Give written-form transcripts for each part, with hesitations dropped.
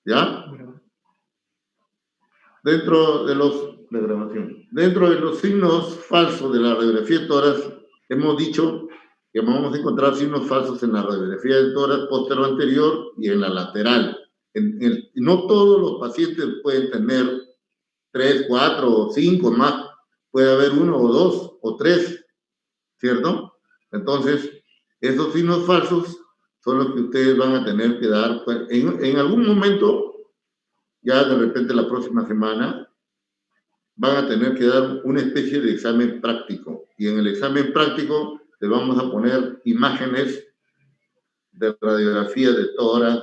¿ya? Dentro de los signos falsos de la radiografía de tórax, hemos dicho que vamos a encontrar signos falsos en la radiografía de tórax postero anterior y en la lateral. No todos los pacientes pueden tener 3, 4 o 5 más. Puede haber 1 o 2 o 3, ¿cierto? Entonces, esos signos falsos son los que ustedes van a tener que dar. En algún momento, ya de repente la próxima semana, van a tener que dar una especie de examen práctico. Y en el examen práctico les vamos a poner imágenes de radiografía de tórax,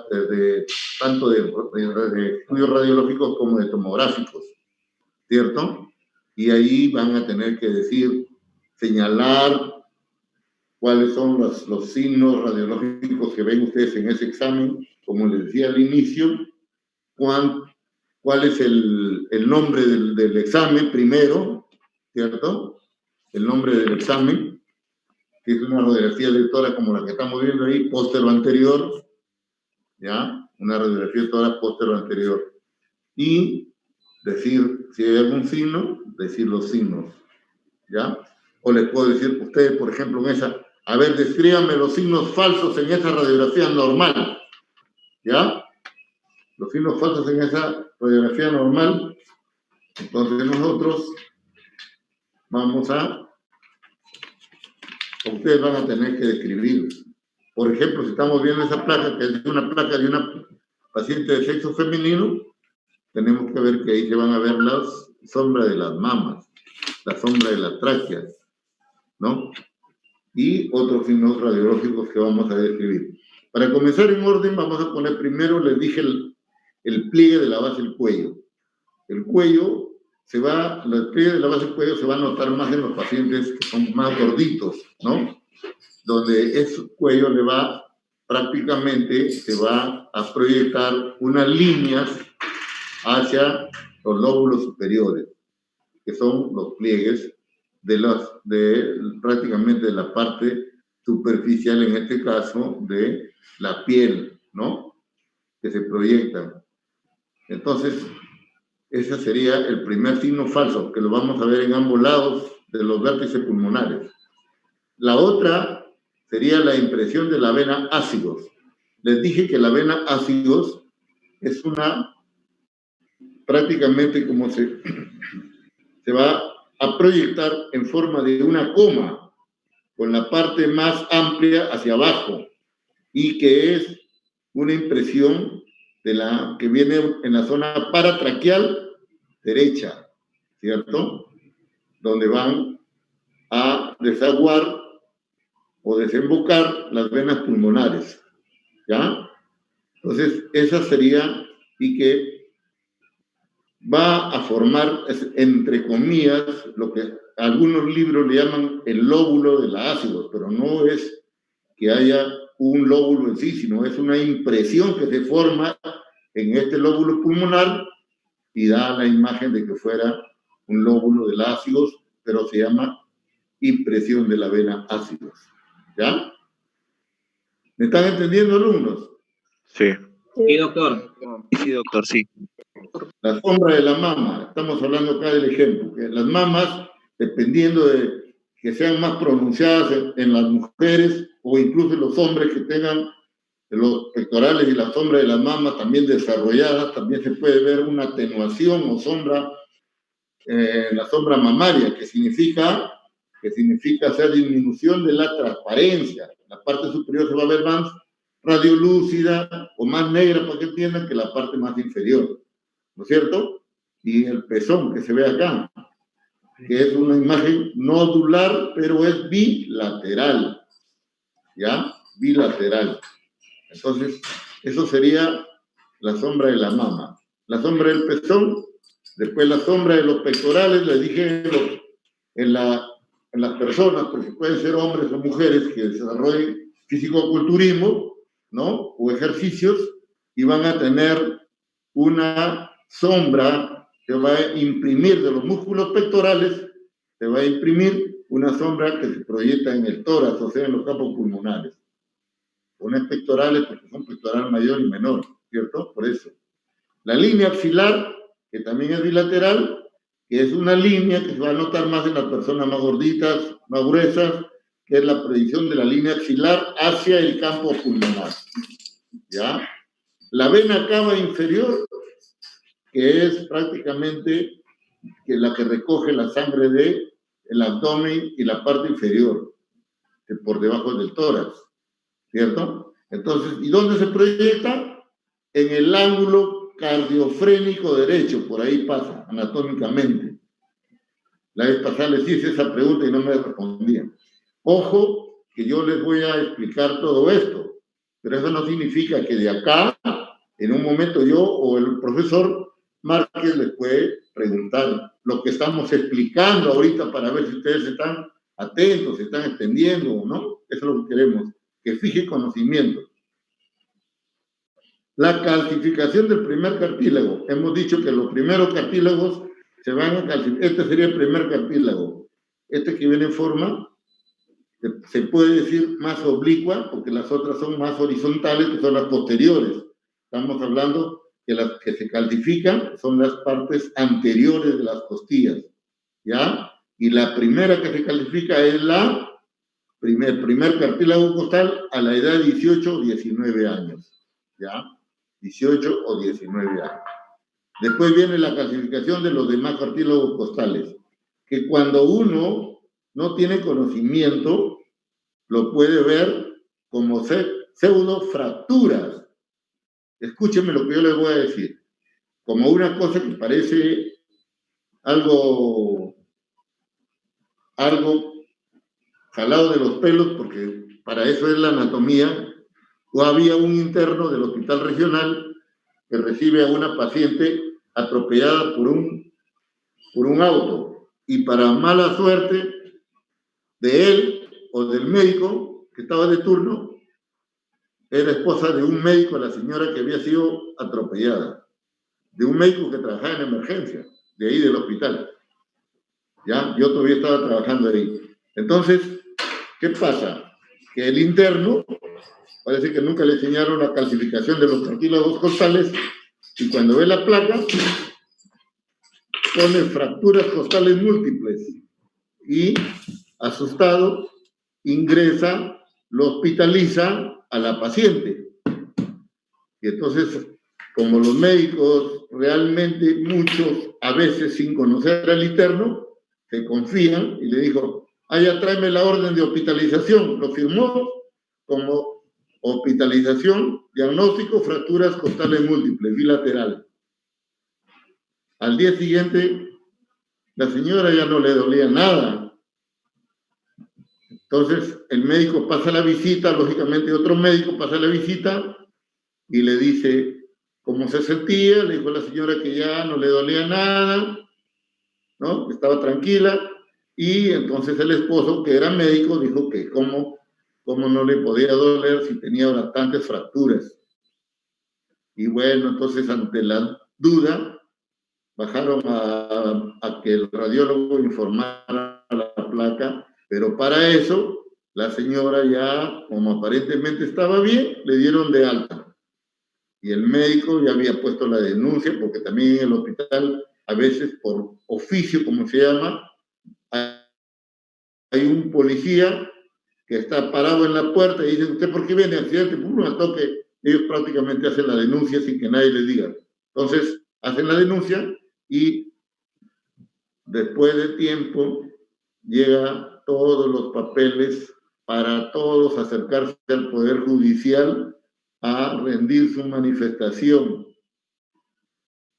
tanto de estudios radiológicos como de tomográficos, ¿cierto? Y ahí van a tener que señalar cuáles son los signos radiológicos que ven ustedes en ese examen, como les decía al inicio, cuál es el nombre del examen primero, ¿cierto? El nombre del examen, que es una radiografía de tórax como la que estamos viendo ahí, póstero anterior, ¿ya? Una radiografía de tórax póstero anterior. Y decir, si hay algún signo, decir los signos, ¿ya? O les puedo decir, ustedes, por ejemplo, en esa, a ver, descríbanme los signos falsos en esa radiografía normal, ¿ya? Los signos falsos en esa radiografía normal. Entonces nosotros ustedes van a tener que describir. Por ejemplo, si estamos viendo esa placa, que es una placa de una paciente de sexo femenino, tenemos que ver que ahí se van a ver las sombras de las mamas, la sombra de las tráqueas, ¿no? Y otros signos radiológicos que vamos a describir. Para comenzar en orden, vamos a poner primero, les dije, el pliegue de la base del cuello. El cuello el pliegue de la base del cuello se va a notar más en los pacientes que son más gorditos, ¿no? Donde ese cuello prácticamente se va a proyectar unas líneas hacia los lóbulos superiores, que son los pliegues prácticamente de la parte superficial, en este caso, de la piel, ¿no? Que se proyectan. Entonces, ese sería el primer signo falso, que lo vamos a ver en ambos lados de los vértices pulmonares. La otra sería la impresión de la vena ácidos. Les dije que la vena ácidos es prácticamente como se va a proyectar en forma de una coma, con la parte más amplia hacia abajo, y que es una impresión que viene en la zona paratraqueal derecha, ¿cierto? Donde van a desaguar o desembocar las venas pulmonares, ¿ya? Entonces, esa sería, y que va a formar, entre comillas, lo que algunos libros le llaman el lóbulo de la ácido, pero no es que haya un lóbulo en sí, sino es una impresión que se forma en este lóbulo pulmonar y da la imagen de que fuera un lóbulo de ácidos, pero se llama impresión de la vena ácidos. ¿Ya? ¿Me están entendiendo, alumnos? Sí. Sí, doctor. Sí, doctor, sí. La sombra de la mama, estamos hablando acá del ejemplo, que las mamas, dependiendo de que sean más pronunciadas en las mujeres o incluso en los hombres que tengan los pectorales y la sombra de las mamas también desarrolladas, también se puede ver una atenuación o sombra, la sombra mamaria, que significa hacer disminución de la transparencia. La parte superior se va a ver más radiolúcida o más negra, para que entiendan, que la parte más inferior, ¿no es cierto? Y el pezón que se ve acá, que es una imagen nodular, pero es bilateral, ¿ya? Bilateral. Entonces, eso sería la sombra de la mama. La sombra del pezón, después la sombra de los pectorales, les dije en las personas, porque pueden ser hombres o mujeres que desarrollen fisicoculturismo, ¿no? O ejercicios, y van a tener una sombra que va a imprimir de los músculos pectorales, se va a imprimir una sombra que se proyecta en el tórax, o sea, en los campos pulmonares. Unas pectorales, porque son pectoral mayor y menor, ¿cierto? Por eso. La línea axilar, que también es bilateral, que es una línea que se va a notar más en las personas más gorditas, más gruesas, que es la proyección de la línea axilar hacia el campo pulmonar. ¿Ya? La vena cava inferior, que es prácticamente que la que recoge la sangre del abdomen y la parte inferior, que por debajo del tórax, ¿cierto? Entonces, ¿y dónde se proyecta? En el ángulo cardiofrénico derecho, por ahí pasa, anatómicamente. La vez pasada les hice esa pregunta y no me respondían. Ojo, que yo les voy a explicar todo esto, pero eso no significa que de acá, en un momento yo o el profesor Márquez les puede preguntar lo que estamos explicando ahorita para ver si ustedes están atentos, se están extendiendo o no. Eso es lo que queremos, que fije conocimiento. La calcificación del primer cartílago. Hemos dicho que los primeros cartílagos se van a calcificar. Este sería el primer cartílago. Este que viene en forma, se puede decir más oblicua, porque las otras son más horizontales, que son las posteriores. Estamos hablando que las que se calcifican son las partes anteriores de las costillas, ¿ya? Y la primera que se calcifica es el primer cartílago costal a la edad de 18 o 19 años, ¿ya? 18 o 19 años. Después viene la calcificación de los demás cartílagos costales, que cuando uno no tiene conocimiento, lo puede ver como pseudofracturas. Escúchenme lo que yo les voy a decir. Como una cosa que parece algo jalado de los pelos, porque para eso es la anatomía. O había un interno del hospital regional que recibe a una paciente atropellada por un auto. Y para mala suerte de él o del médico que estaba de turno, era esposa de un médico, la señora que había sido atropellada, de un médico que trabajaba en emergencia, de ahí del hospital. ¿Ya? Yo todavía estaba trabajando ahí. Entonces, ¿qué pasa? Que el interno, parece que nunca le enseñaron la calcificación de los cartílagos costales, y cuando ve la placa, pone fracturas costales múltiples. Y, asustado, ingresa, lo hospitaliza a la paciente. Y entonces, como los médicos realmente, muchos, a veces sin conocer al interno, se confían y le dijo, ya tráeme la orden de hospitalización. Lo firmó como hospitalización, diagnóstico, fracturas costales múltiples, bilateral. Al día siguiente, la señora ya no le dolía nada. Entonces, el médico pasa la visita, lógicamente otro médico pasa la visita y le dice cómo se sentía, le dijo a la señora que ya no le dolía nada, ¿no? Estaba tranquila, y entonces el esposo, que era médico, dijo que cómo no le podía doler si tenía bastantes fracturas. Y bueno, entonces ante la duda, bajaron a que el radiólogo informara la placa, pero para eso la señora ya, como aparentemente estaba bien, le dieron de alta. Y el médico ya había puesto la denuncia, porque también en el hospital, a veces por oficio, como se llama, hay un policía que está parado en la puerta y dice, ¿usted por qué viene? Accidente, al toque. Ellos prácticamente hacen la denuncia sin que nadie les diga. Entonces, hacen la denuncia y después de tiempo llega todos los papeles para todos acercarse al Poder Judicial a rendir su manifestación.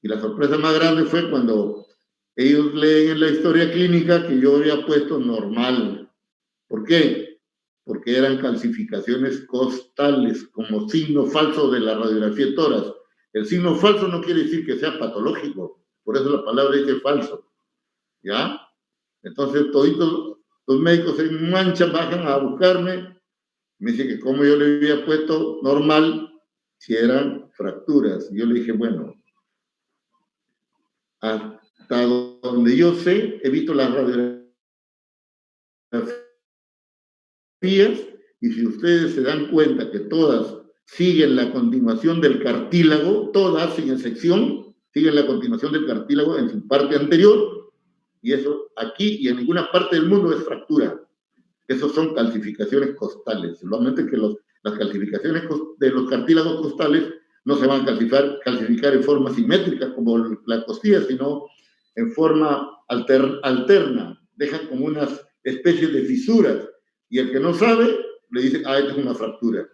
Y la sorpresa más grande fue cuando ellos leen en la historia clínica que yo había puesto normal. ¿Por qué? Porque eran calcificaciones costales como signo falso de la radiografía de tórax. El signo falso no quiere decir que sea patológico, por eso la palabra dice falso. ¿Ya? Entonces, todos los médicos en mancha bajan a buscarme, me dice que como yo le había puesto normal, si eran fracturas. Yo le dije, bueno, hasta donde yo sé, he visto las radiografías, y si ustedes se dan cuenta que todas siguen la continuación del cartílago, todas sin excepción, siguen la continuación del cartílago en su parte anterior, y eso aquí y en ninguna parte del mundo es fractura. Esos son calcificaciones costales. Solamente que las calcificaciones de los cartílagos costales no se van a calcificar en forma simétrica como la costilla, sino en forma alterna. Dejan como unas especies de fisuras. Y el que no sabe, le dice, esta es una fractura.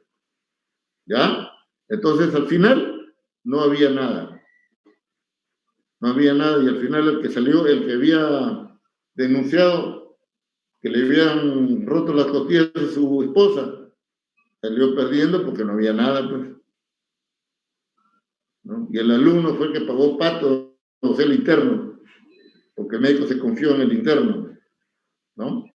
¿Ya? Entonces, al final, no había nada. No había nada. Y al final, el que salió, el que había denunciado que le habían roto las costillas de su esposa, salió perdiendo porque no había nada, pues. ¿No? Y el alumno fue el que pagó pato, o sea, el interno, porque el médico se confió en el interno, ¿no?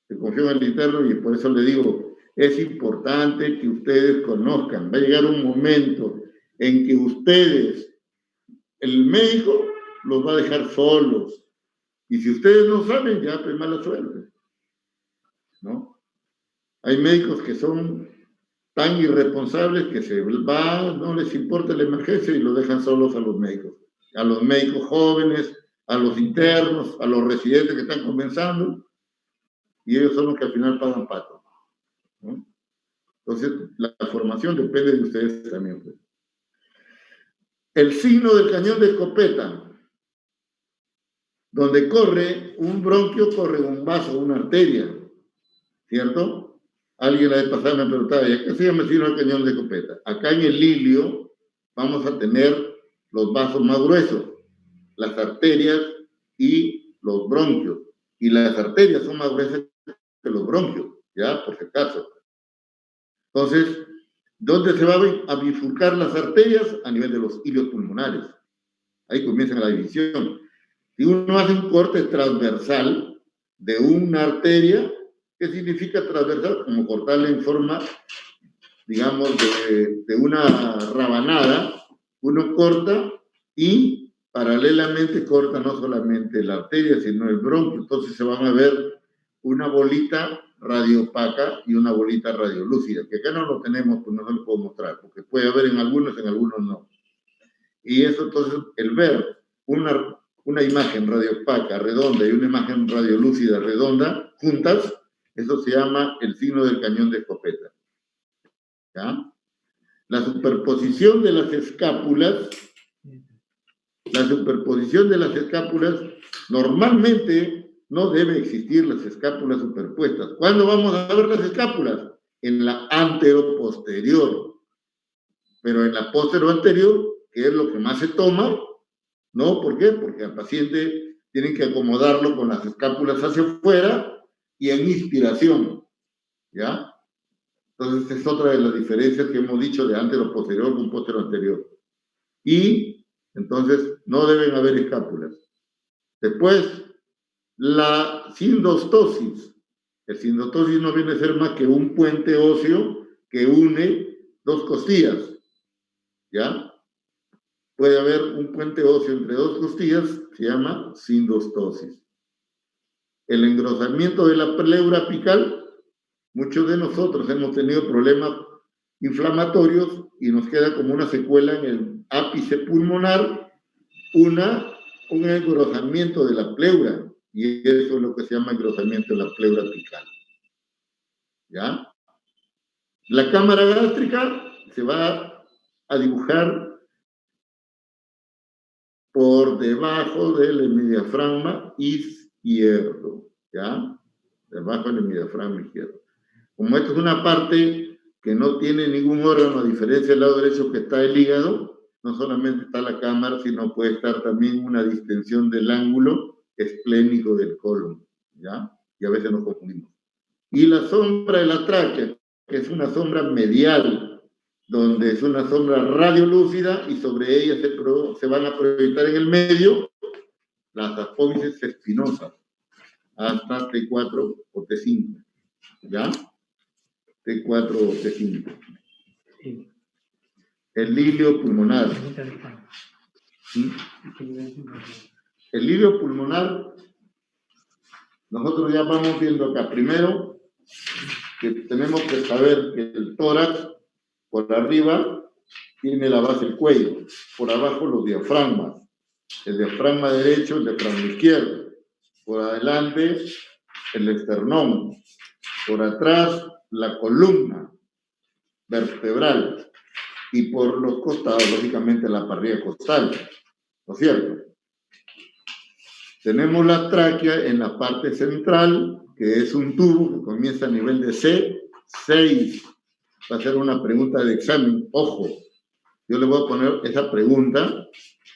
Se confió en el interno y por eso le digo, es importante que ustedes conozcan. Va a llegar un momento en que ustedes, el médico, los va a dejar solos. Y si ustedes no saben, ya, pues mala suerte, ¿no? Hay médicos que son tan irresponsables que se van, no les importa la emergencia y lo dejan solos a los médicos jóvenes, a los internos, a los residentes que están comenzando, y ellos son los que al final pagan pato, ¿no? Entonces, la formación depende de ustedes también, pues. El signo del cañón de escopeta, donde corre un bronquio, corre un vaso, una arteria, ¿cierto? Alguien la vez pasada me preguntaba, ¿y qué se llama el signo del cañón de escopeta? Acá en el ilio vamos a tener los vasos más gruesos, las arterias y los bronquios. Y las arterias son más gruesas que los bronquios, ¿ya? Por si acaso. Entonces, ¿dónde se van a bifurcar las arterias? A nivel de los ilios pulmonares. Ahí comienza la división. Si uno hace un corte transversal de una arteria, ¿qué significa transversal? Como cortarla en forma, digamos, de una rabanada. Uno corta y paralelamente corta no solamente la arteria, sino el bronquio. Entonces se van a ver una bolita radiopaca y una bolita radiolúcida, que acá no lo tenemos, pues no se lo puedo mostrar, porque puede haber en algunos no. Y eso, entonces, el ver una imagen radiopaca redonda y una imagen radiolúcida redonda juntas, eso se llama el signo del cañón de escopeta. ¿Ya? La superposición de las escápulas, normalmente no debe existir las escápulas superpuestas. ¿Cuándo vamos a ver las escápulas? En la anteroposterior. Pero en la posterior-anterior, que es lo que más se toma, ¿no? ¿Por qué? Porque al paciente tienen que acomodarlo con las escápulas hacia afuera y en inspiración, ¿ya? Entonces, es otra de las diferencias que hemos dicho de antero-posterior con posterior-anterior. Y, entonces, no deben haber escápulas. Después, la sindostosis. El sindostosis no viene a ser más que un puente óseo que une dos costillas, ¿ya? Puede haber un puente óseo entre dos costillas, se llama sindostosis. El engrosamiento de la pleura apical, muchos de nosotros hemos tenido problemas inflamatorios y nos queda como una secuela en el ápice pulmonar, un engrosamiento de la pleura, y eso es lo que se llama engrosamiento de la pleura apical. ¿Ya? La cámara gástrica se va a dibujar por debajo del hemidiafragma izquierdo, ¿ya? Debajo del hemidiafragma izquierdo. Como esto es una parte que no tiene ningún órgano, a diferencia del lado derecho que está el hígado, no solamente está la cámara, sino puede estar también una distensión del ángulo esplénico del colon, ¿ya? Y a veces nos confundimos. Y la sombra de la tráquea, que es una sombra medial, donde es una sombra radiolúcida y sobre ella se van a proyectar en el medio las apófisis espinosas hasta T4 o T5, ¿ya? T4 o T5. El hilio pulmonar. El hilio pulmonar, nosotros ya vamos viendo acá. Primero, que tenemos que saber que el tórax Por arriba tiene la base del cuello, por abajo los diafragmas, el diafragma derecho, el diafragma izquierdo, por adelante el esternón, por atrás la columna vertebral y por los costados, lógicamente, la parrilla costal, ¿no es cierto? Tenemos la tráquea en la parte central, que es un tubo que comienza a nivel de C6. Va a ser una pregunta de examen. Ojo, yo le voy a poner esa pregunta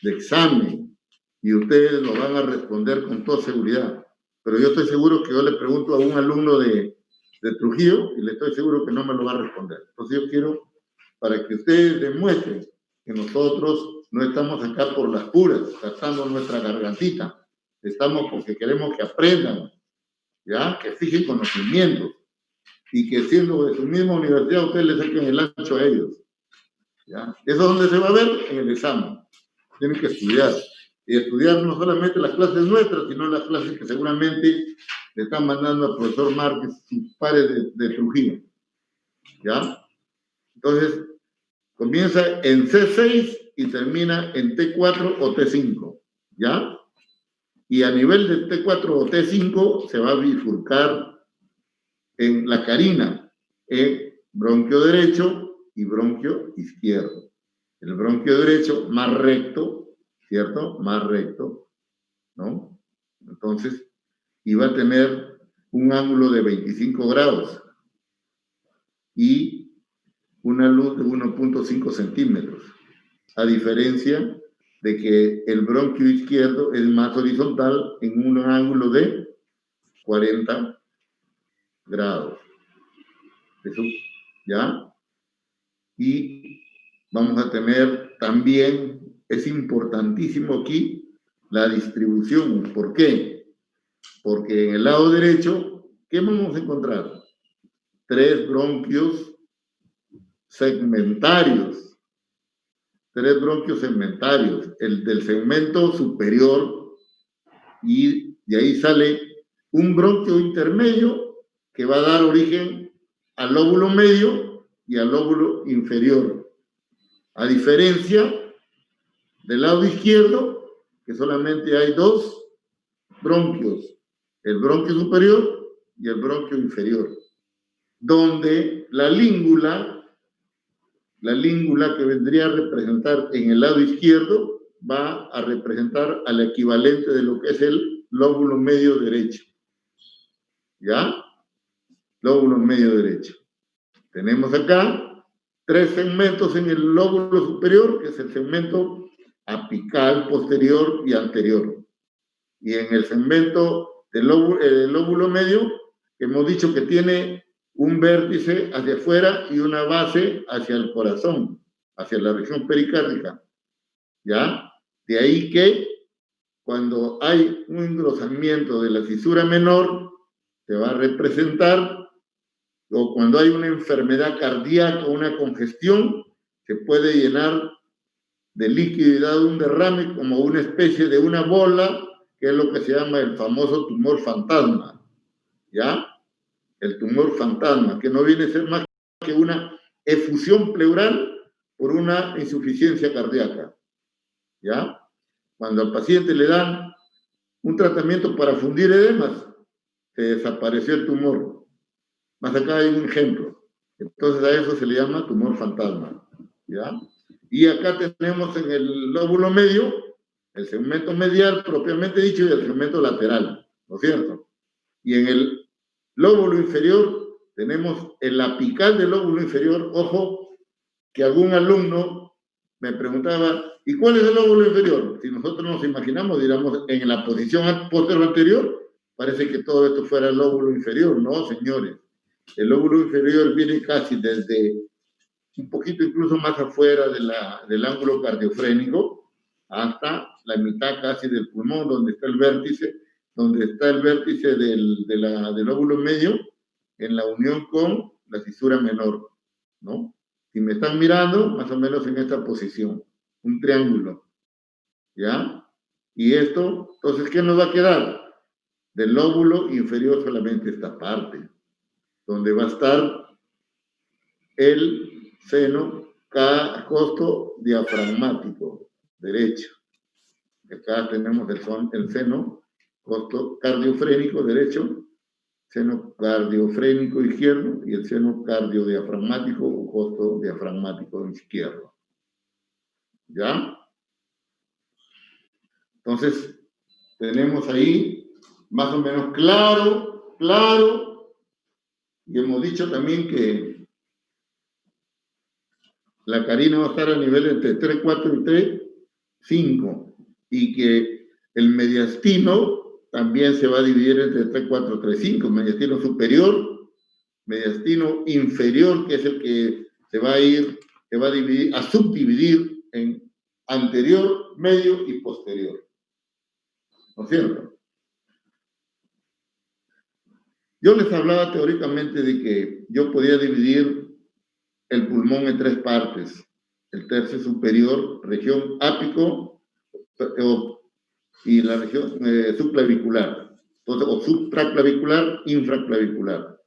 de examen y ustedes lo van a responder con toda seguridad. Pero yo estoy seguro que yo le pregunto a un alumno de Trujillo y le estoy seguro que no me lo va a responder. Entonces yo quiero, para que ustedes demuestren que nosotros no estamos acá por las puras, gastando nuestra gargantita. Estamos porque queremos que aprendan, ¿ya? Que fijen conocimientos y que siendo de su misma universidad ustedes les saquen el ancho a ellos, ¿ya? Eso es donde se va a ver en el examen. Tienen que estudiar. Y estudiar no solamente las clases nuestras, sino las clases que seguramente le están mandando al profesor Márquez, sus pares de Trujillo, ¿ya? Entonces, comienza en C6 y termina en T4 o T5, ¿ya? Y a nivel de T4 o T5 se va a bifurcar en la carina, en bronquio derecho y bronquio izquierdo. El bronquio derecho más recto, ¿cierto? Más recto, ¿no? Entonces, y va a tener un ángulo de 25 grados y una luz de 1.5 centímetros, a diferencia de que el bronquio izquierdo es más horizontal en un ángulo de 40 grados. Eso, ¿ya? Y vamos a tener también, es importantísimo aquí, la distribución. ¿Por qué? Porque en el lado derecho, ¿qué vamos a encontrar? 3 bronquios segmentarios. 3 bronquios segmentarios. El del segmento superior y de ahí sale un bronquio intermedio que va a dar origen al lóbulo medio y al lóbulo inferior. A diferencia del lado izquierdo, que solamente hay 2 bronquios, el bronquio superior y el bronquio inferior, donde la língula que vendría a representar en el lado izquierdo va a representar al equivalente de lo que es el lóbulo medio derecho. ¿Ya? Lóbulo medio derecho. Tenemos acá 3 segmentos en el lóbulo superior, que es el segmento apical, posterior y anterior. Y en el segmento del lóbulo medio, hemos dicho que tiene un vértice hacia afuera y una base hacia el corazón, hacia la región pericárdica. ¿Ya? De ahí que cuando hay un engrosamiento de la fisura menor, se va a representar, o cuando hay una enfermedad cardíaca o una congestión, se puede llenar de líquido y dar un derrame como una especie de una bola, que es lo que se llama el famoso tumor fantasma, ¿ya? El tumor fantasma, que no viene a ser más que una efusión pleural por una insuficiencia cardíaca, ¿ya? Cuando al paciente le dan un tratamiento para fundir edemas, se desapareció el tumor. Más acá hay un ejemplo. Entonces a eso se le llama tumor fantasma, ¿ya? Y acá tenemos en el lóbulo medio el segmento medial propiamente dicho y el segmento lateral, ¿no es cierto? Y en el lóbulo inferior tenemos el apical del lóbulo inferior. Ojo, que algún alumno me preguntaba, ¿y cuál es el lóbulo inferior? Si nosotros nos imaginamos, diríamos, en la posición posterior anterior, parece que todo esto fuera el lóbulo inferior. No, señores. El lóbulo inferior viene casi desde un poquito incluso más afuera del ángulo cardiofrénico hasta la mitad casi del pulmón, donde está el vértice del lóbulo medio en la unión con la fisura menor, ¿no? Si me están mirando, más o menos en esta posición, un triángulo, ¿ya? Y esto, entonces, ¿qué nos va a quedar? Del lóbulo inferior solamente esta parte, donde va a estar el seno costo diafragmático derecho. Acá tenemos el seno, costo cardiofrénico derecho, seno cardiofrénico izquierdo y el seno cardiodiafragmático o costo diafragmático izquierdo. ¿Ya? Entonces, tenemos ahí más o menos claro, y hemos dicho también que la carina va a estar a nivel entre 3, 4 y 3, 5, y que el mediastino también se va a dividir entre 3, 4, 3, 5, mediastino superior, mediastino inferior, que es el que se va a dividir, a subdividir en anterior, medio y posterior. ¿No es cierto? Yo les hablaba teóricamente de que yo podía dividir el pulmón en 3 partes. El tercio superior, región ápico y la región subclavicular. Entonces, o supraclavicular, infraclavicular.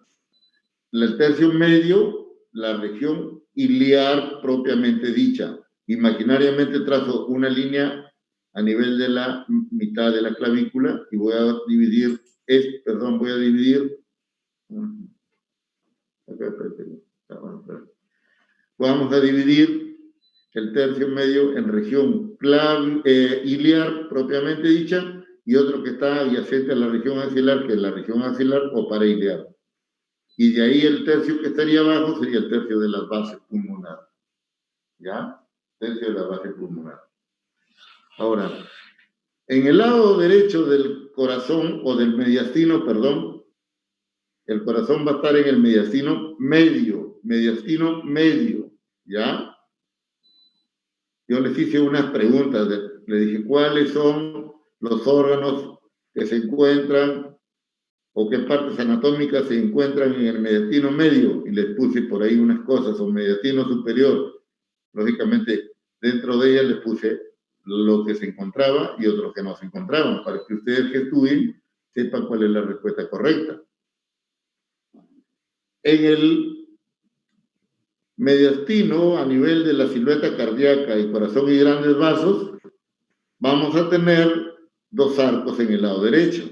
El tercio medio, la región iliar propiamente dicha. Imaginariamente trazo una línea a nivel de la mitad de la clavícula y voy a dividir, vamos a dividir el tercio medio en región iliar propiamente dicha y otro que está adyacente a la región axilar, que es la región axilar o parailiar. Y de ahí el tercio que estaría abajo sería el tercio de las bases pulmonares. ¿Ya? Tercio de la base pulmonar. Ahora, en el lado derecho del corazón, o del mediastino, perdón, el corazón va a estar en el mediastino medio, ¿ya? Yo les hice unas preguntas, le dije, ¿cuáles son los órganos que se encuentran o qué partes anatómicas se encuentran en el mediastino medio? Y les puse por ahí unas cosas, o mediastino superior. Lógicamente, dentro de ellas les puse lo que se encontraba y otros que no se encontraban, para que ustedes que estudien sepan cuál es la respuesta correcta. En el mediastino, a nivel de la silueta cardíaca y corazón y grandes vasos, vamos a tener 2 arcos en el lado derecho.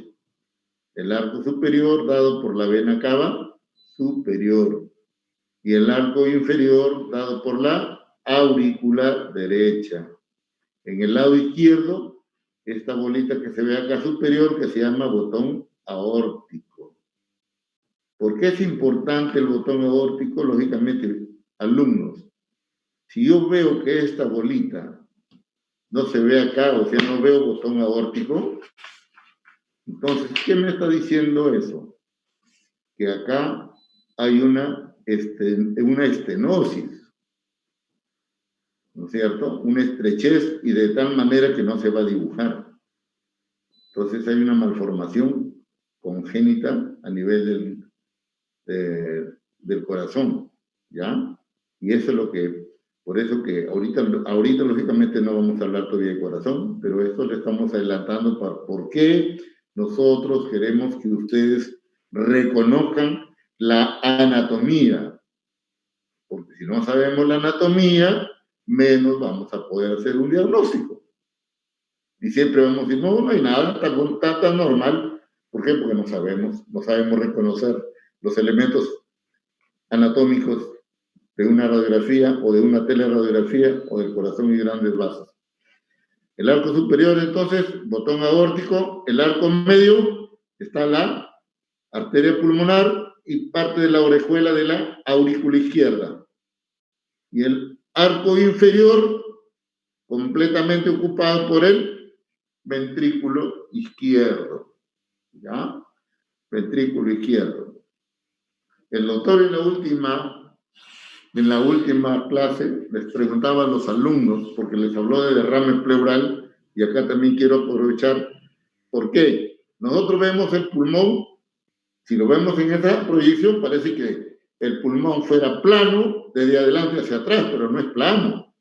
El arco superior dado por la vena cava superior y el arco inferior dado por la aurícula derecha. En el lado izquierdo, esta bolita que se ve acá superior, que se llama botón aórtico. ¿Por qué es importante el botón aórtico? Lógicamente, alumnos, si yo veo que esta bolita no se ve acá, o sea, no veo botón aórtico, entonces, ¿qué me está diciendo eso? Que acá hay una estenosis, ¿no es cierto? Una estrechez y de tal manera que no se va a dibujar. Entonces hay una malformación congénita a nivel del corazón, ¿ya? Y eso es lo que, por eso que ahorita lógicamente no vamos a hablar todavía de corazón, pero esto le estamos adelantando para por qué nosotros queremos que ustedes reconozcan la anatomía, porque si no sabemos la anatomía, menos vamos a poder hacer un diagnóstico. Y siempre vamos a decir, no hay nada, está tan normal. ¿Por qué? Porque no sabemos reconocer los elementos anatómicos de una radiografía o de una teleradiografía o del corazón y grandes vasos. El arco superior, entonces, botón aórtico, el arco medio, está la arteria pulmonar y parte de la orejuela de la aurícula izquierda. Y el arco inferior, completamente ocupado por el ventrículo izquierdo. ¿Ya? Ventrículo izquierdo. El doctor en la última clase les preguntaba a los alumnos, porque les habló de derrame pleural, y acá también quiero aprovechar, ¿por qué? Nosotros vemos el pulmón, si lo vemos en esa proyección, parece que el pulmón fuera plano, desde adelante hacia atrás, pero no es plano.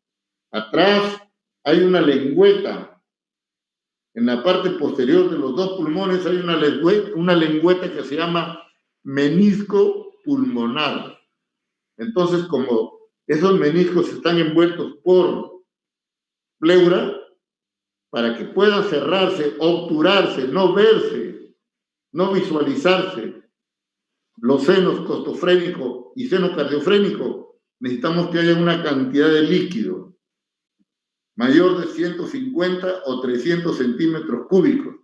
Atrás hay una lengüeta. En la parte posterior de los 2 pulmones hay una lengüeta que se llama menisco pulmonar. Entonces, como esos meniscos están envueltos por pleura para que puedan cerrarse, obturarse, no verse, no visualizarse. Los senos costofrénico y seno cardiofrénico, necesitamos que haya una cantidad de líquido mayor de 150 o 300 centímetros cúbicos,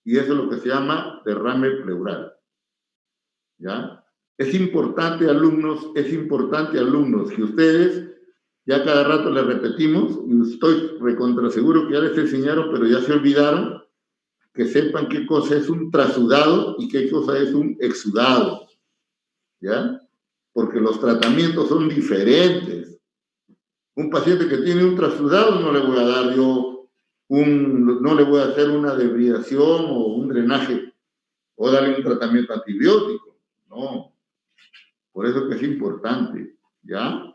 y eso es lo que se llama derrame pleural. ¿Ya? Es importante, alumnos, que ustedes, ya cada rato les repetimos, y estoy recontra seguro que ya les enseñaron, pero ya se olvidaron, que sepan qué cosa es un trasudado y qué cosa es un exudado. ¿Ya? Porque los tratamientos son diferentes. Un paciente que tiene un trasudado no le voy a dar yo no le voy a hacer una debridación o un drenaje o darle un tratamiento antibiótico. No. Por eso que es importante, ¿ya?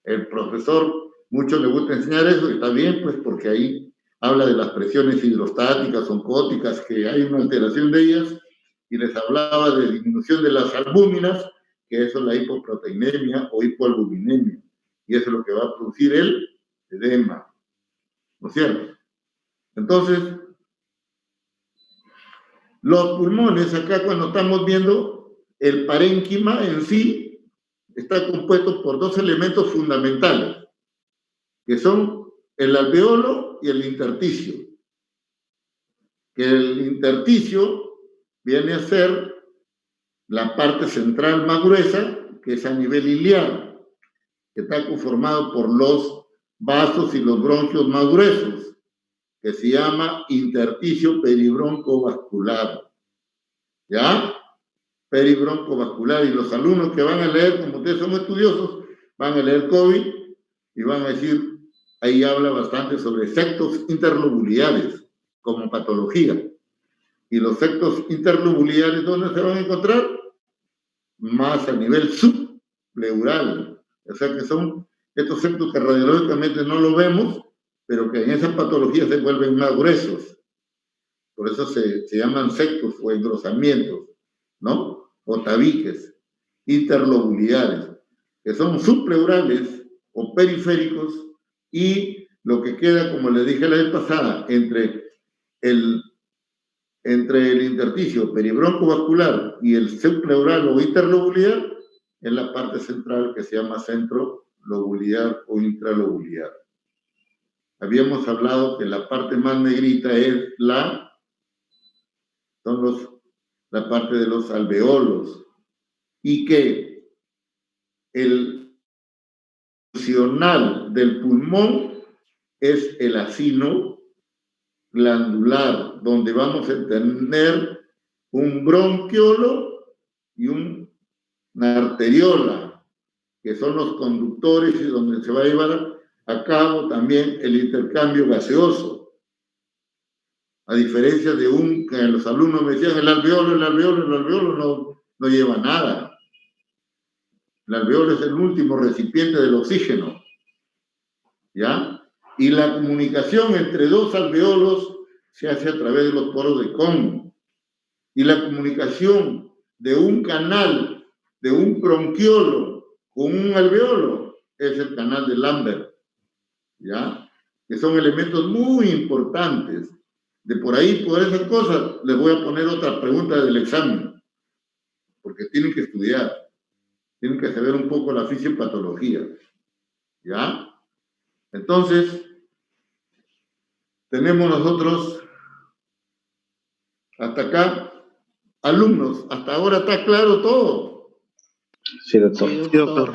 El profesor, mucho le gusta enseñar eso, y está bien, pues, porque ahí habla de las presiones hidrostáticas, oncóticas, que hay una alteración de ellas, y les hablaba de disminución de las albúminas, que eso es la hipoproteinemia o hipoalbuminemia, y eso es lo que va a producir el edema, ¿no es cierto? Entonces, los pulmones, acá cuando estamos viendo el parénquima en sí, está compuesto por dos elementos fundamentales, que son el alveolo y el intersticio. Que el intersticio viene a ser la parte central más gruesa, que es a nivel iliar, que está conformado por los vasos y los bronquios más gruesos, que se llama intersticio peribroncovascular. ¿Ya? Peribroncovascular. Y los alumnos que van a leer, como ustedes son estudiosos, van a leer COVID y van a decir, ahí habla bastante sobre septos interlobulares como patología. Y los septos interlobulares, ¿dónde se van a encontrar? Más a nivel subpleural. O sea que son estos septos que radiológicamente no lo vemos, pero que en esas patologías se vuelven más gruesos. Por eso se llaman septos o engrosamientos, ¿no? O tabiques interlobulares, que son subpleurales o periféricos, y lo que queda, como les dije la vez pasada, entre el intersticio peribroncovascular y el subpleural o interlobular, es la parte central que se llama centro lobular o intralobular. Habíamos hablado que la parte más negrita es la parte de los alveolos, y que el funcional del pulmón es el acino glandular, donde vamos a tener un bronquiolo y una arteriola, que son los conductores y donde se va a llevar a cabo también el intercambio gaseoso. A diferencia de que los alumnos me decían el alveolo no lleva nada. El alveolo es el último recipiente del oxígeno, ¿ya? Y la comunicación entre dos alveolos se hace a través de los poros de Kohn. Y la comunicación de un canal, de un bronquiolo con un alveolo, es el canal de Lambert, ¿ya? Que son elementos muy importantes. De por ahí, por esas cosas, les voy a poner otra pregunta del examen, porque tienen que estudiar, tienen que saber un poco la fisiopatología, ¿ya? Entonces, tenemos nosotros hasta acá, alumnos, hasta ahora está claro todo. Sí, doctor. Sí, doctor.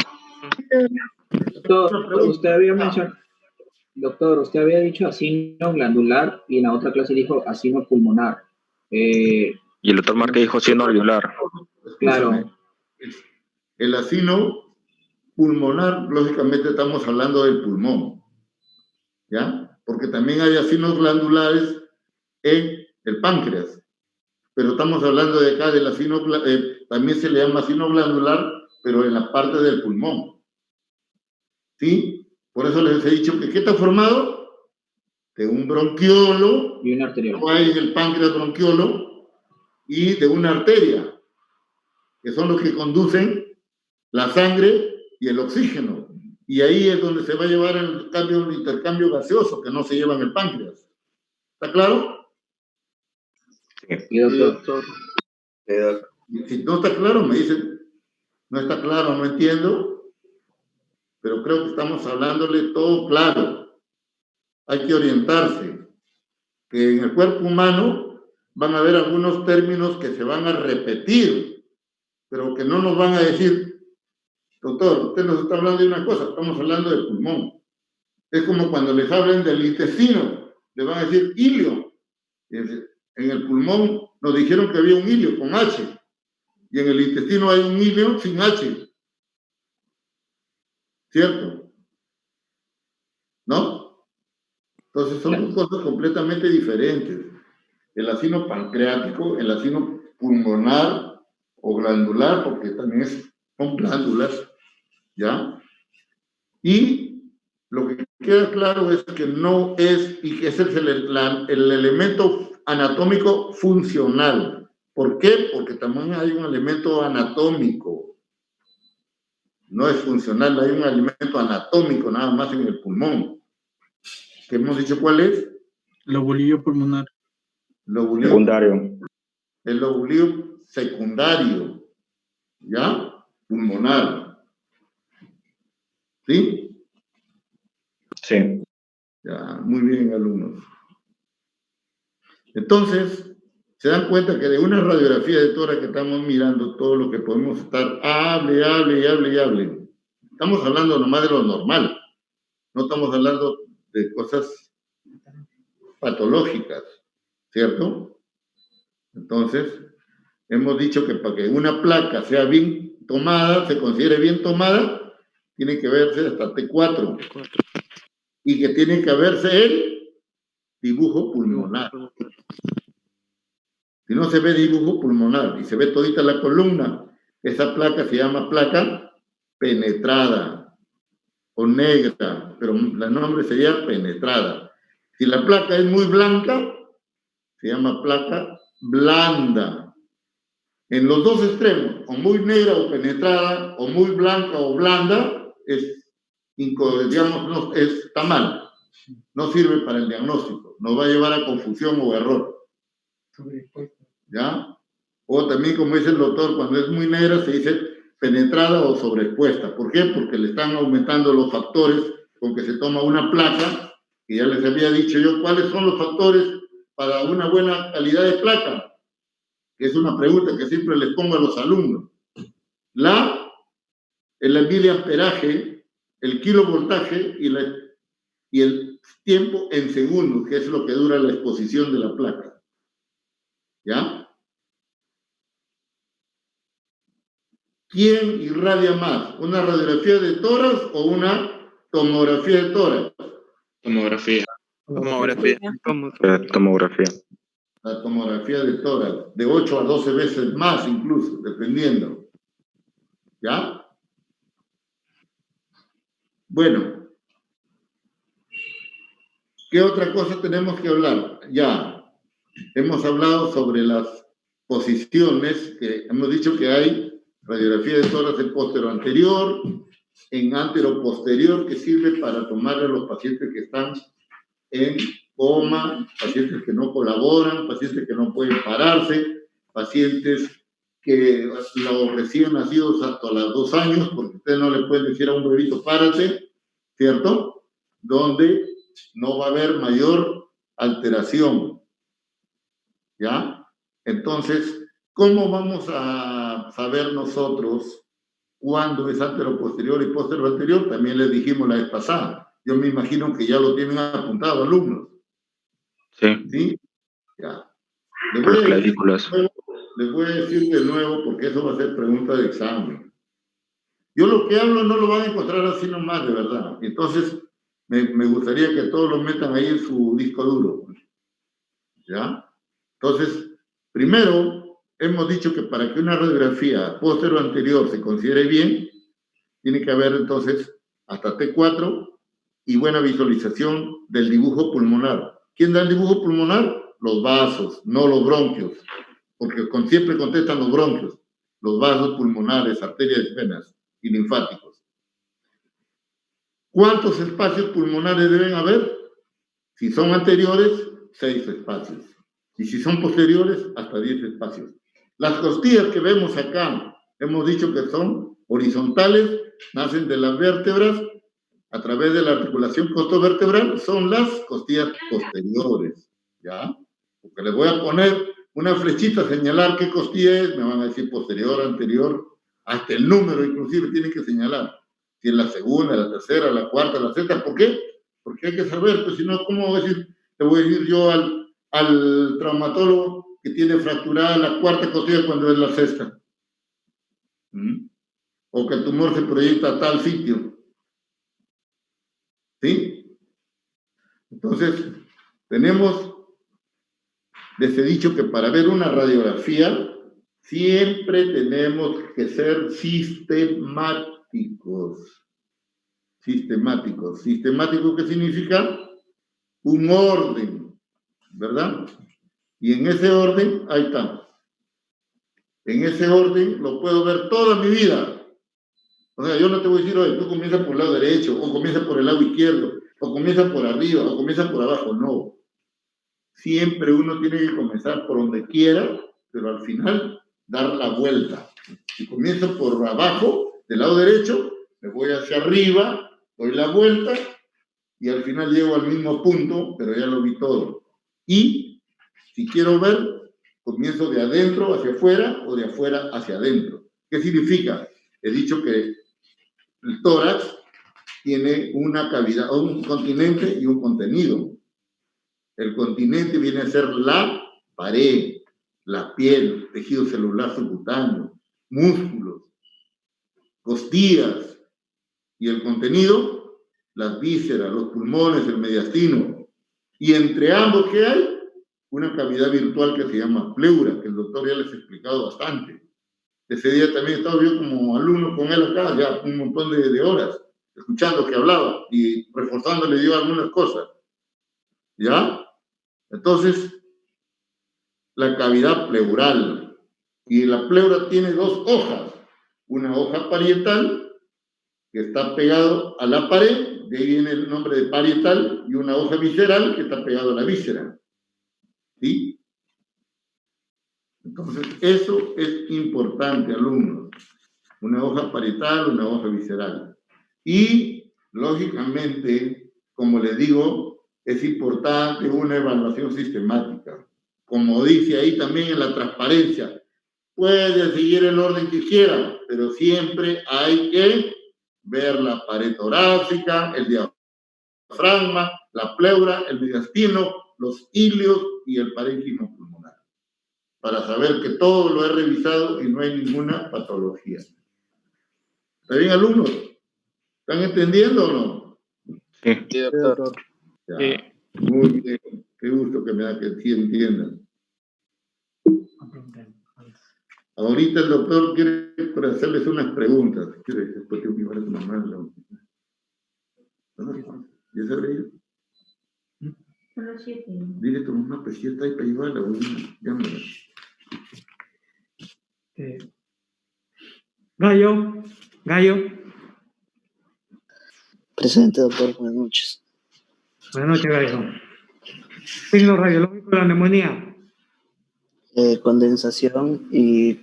Doctor, usted había dicho acino glandular y en la otra clase dijo acino pulmonar. Y el doctor Márquez dijo acino alveolar. Claro. El acino pulmonar, lógicamente estamos hablando del pulmón, ¿ya? Porque también hay acinos glandulares en el páncreas, pero estamos hablando de acá del acino, también se le llama acino glandular, pero en la parte del pulmón, ¿sí? Por eso les he dicho que ¿qué está formado? De un bronquiolo, Y una arteriola. no hay en el páncreas bronquiolo, y de una arteria, que son los que conducen la sangre y el oxígeno. y ahí es donde se va a llevar el intercambio gaseoso que no se lleva en el páncreas. ¿Está claro? Y doctor, Si no está claro, me dicen, no está claro, no entiendo, pero creo que estamos hablándole todo claro. Hay que orientarse, que en el cuerpo humano van a haber algunos términos que se van a repetir, pero que no nos van a decir, doctor, usted nos está hablando de una cosa, estamos hablando del pulmón. Es como cuando les hablan del intestino, le van a decir ilio. En el pulmón nos dijeron que había un ilio con H, y en el intestino hay un ilio sin H. ¿Cierto? ¿No? Entonces son dos cosas completamente diferentes. El ácido pancreático, el ácido pulmonar o glandular, porque también son glándulas, ¿ya? Y lo que queda claro es que no es, y que ese es el elemento anatómico funcional. ¿Por qué? Porque también hay un elemento anatómico. No es funcional, hay un elemento anatómico nada más en el pulmón. ¿Que hemos dicho cuál es? Lobulillo pulmonar. Lobulillo, Secundario. el lobulillo secundario, ¿ya? Pulmonar. ¿Sí? Sí. Ya, muy bien, alumnos. Entonces, se dan cuenta que de una radiografía de tórax que estamos mirando, todo lo que podemos estar, hable. Estamos hablando nomás de lo normal. No estamos hablando de cosas patológicas, ¿cierto? Entonces, hemos dicho que para que una placa sea bien tomada, se considere bien tomada, tiene que verse hasta T4. Y que tiene que verse el dibujo pulmonar. Si no se ve dibujo pulmonar y se ve todita la columna, esa placa se llama placa penetrada o negra, pero el nombre sería penetrada. Si la placa es muy blanca, se llama placa blanda. En los dos extremos, o muy negra o penetrada, o muy blanca o blanda, está mal. No sirve para el diagnóstico. Nos va a llevar a confusión o error. ¿Ya? O también, como dice el doctor, cuando es muy negra se dice penetrada o sobreexpuesta. ¿Por qué? Porque le están aumentando los factores con que se toma una placa, que ya les había dicho yo, ¿cuáles son los factores para una buena calidad de placa? Que es una pregunta que siempre les pongo a los alumnos. El miliamperaje, el kilovoltaje y el tiempo en segundos, que es lo que dura la exposición de la placa. ¿Ya? ¿Quién irradia más? ¿Una radiografía de tórax o una tomografía de tórax? Tomografía. Tomografía. La tomografía de tórax, de 8 a 12 veces más incluso, dependiendo. ¿Ya? Bueno. ¿Qué otra cosa tenemos que hablar? Ya, hemos hablado sobre las posiciones, que hemos dicho que hay radiografía de tórax en póstero anterior, en antero posterior, que sirve para tomar a los pacientes que están en coma, pacientes que no colaboran, pacientes que no pueden pararse, pacientes que los recién nacidos hasta los 2 años, porque usted no le puede decir a un bebito párate, ¿cierto? Donde no va a haber mayor alteración, ¿ya? Entonces, ¿cómo vamos a saber nosotros cuándo es antero posterior y póstero anterior? También les dijimos la vez pasada. Yo me imagino que ya lo tienen apuntado, alumnos. Sí. ¿Sí? Ya. Por las clavículas. Les voy a decir de nuevo, porque eso va a ser pregunta de examen. Yo lo que hablo no lo van a encontrar así nomás, de verdad. Entonces, me gustaría que todos lo metan ahí en su disco duro. ¿Ya? Entonces, primero, hemos dicho que para que una radiografía póstero anterior se considere bien, tiene que haber entonces hasta T4 y buena visualización del dibujo pulmonar. ¿Quién da el dibujo pulmonar? Los vasos, no los bronquios, porque siempre contestan los bronquios, los vasos pulmonares, arterias, venas y linfáticos. ¿Cuántos espacios pulmonares deben haber? Si son anteriores, 6 espacios. Y si son posteriores, hasta 10 espacios. Las costillas que vemos acá, hemos dicho que son horizontales, nacen de las vértebras a través de la articulación costovertebral, son las costillas posteriores, ¿ya? Porque les voy a poner una flechita a señalar qué costilla es, me van a decir posterior, anterior, hasta el número inclusive tienen que señalar. Si es la segunda, la tercera, la cuarta, la sexta, ¿por qué? Porque hay que saber, pues si no, ¿cómo voy a decir? Te voy a decir yo al traumatólogo que tiene fracturada la cuarta costilla cuando es la sexta. ¿Mm? O que el tumor se proyecta a tal sitio. ¿Sí? Entonces, les he dicho que para ver una radiografía siempre tenemos que ser sistemáticos. Sistemáticos. ¿Sistemático qué significa? Un orden, ¿verdad? Y en ese orden, ahí está. En ese orden lo puedo ver toda mi vida. O sea, yo no te voy a decir, oye, tú comienzas por el lado derecho, o comienzas por el lado izquierdo, o comienzas por arriba, o comienzas por abajo. No. Siempre uno tiene que comenzar por donde quiera, pero al final dar la vuelta. Si comienzo por abajo, del lado derecho, me voy hacia arriba, doy la vuelta, y al final llego al mismo punto, pero ya lo vi todo. Y si quiero ver, comienzo de adentro hacia afuera o de afuera hacia adentro. ¿Qué significa? He dicho que el tórax tiene una cavidad, un continente y un contenido. El continente viene a ser la pared, la piel, tejido celular subcutáneo, músculos, costillas, y el contenido, las vísceras, los pulmones, el mediastino. Y entre ambos, ¿qué hay? Una cavidad virtual que se llama pleura, que el doctor ya les ha explicado bastante. Ese día también estaba yo como alumno con él acá, ya un montón de horas, escuchando que hablaba y reforzándole yo algunas cosas. ¿Ya? Entonces, la cavidad pleural. Y la pleura tiene 2 hojas. Una hoja parietal, que está pegado a la pared, de ahí viene el nombre de parietal, y una hoja visceral, que está pegado a la víscera. ¿Sí? Entonces, eso es importante, alumnos. Una hoja parietal, una hoja visceral. Y, lógicamente, como les digo, es importante una evaluación sistemática. Como dice ahí también en la transparencia, puede seguir el orden que quiera, pero siempre hay que ver la pared torácica, el diafragma, la pleura, el mediastino, los ilios y el parénquima pulmonar, para saber que todo lo he revisado y no hay ninguna patología. ¿Está bien, alumnos? ¿Están entendiendo o no? Sí, doctor. Ya, Sí. muy bien. Qué gusto que me da que sí entiendan. Ahorita el doctor quiere hacerles unas preguntas. Después tengo que llevar a tu mamá. ¿Ya sabré yo? Son las 7. Dile a tu mamá, pues si está ahí para llevarla, llámala. Gallo. Presente, doctor. Buenas noches. Buenas noches, Gallo. Signo radiológico de la neumonía. Condensación y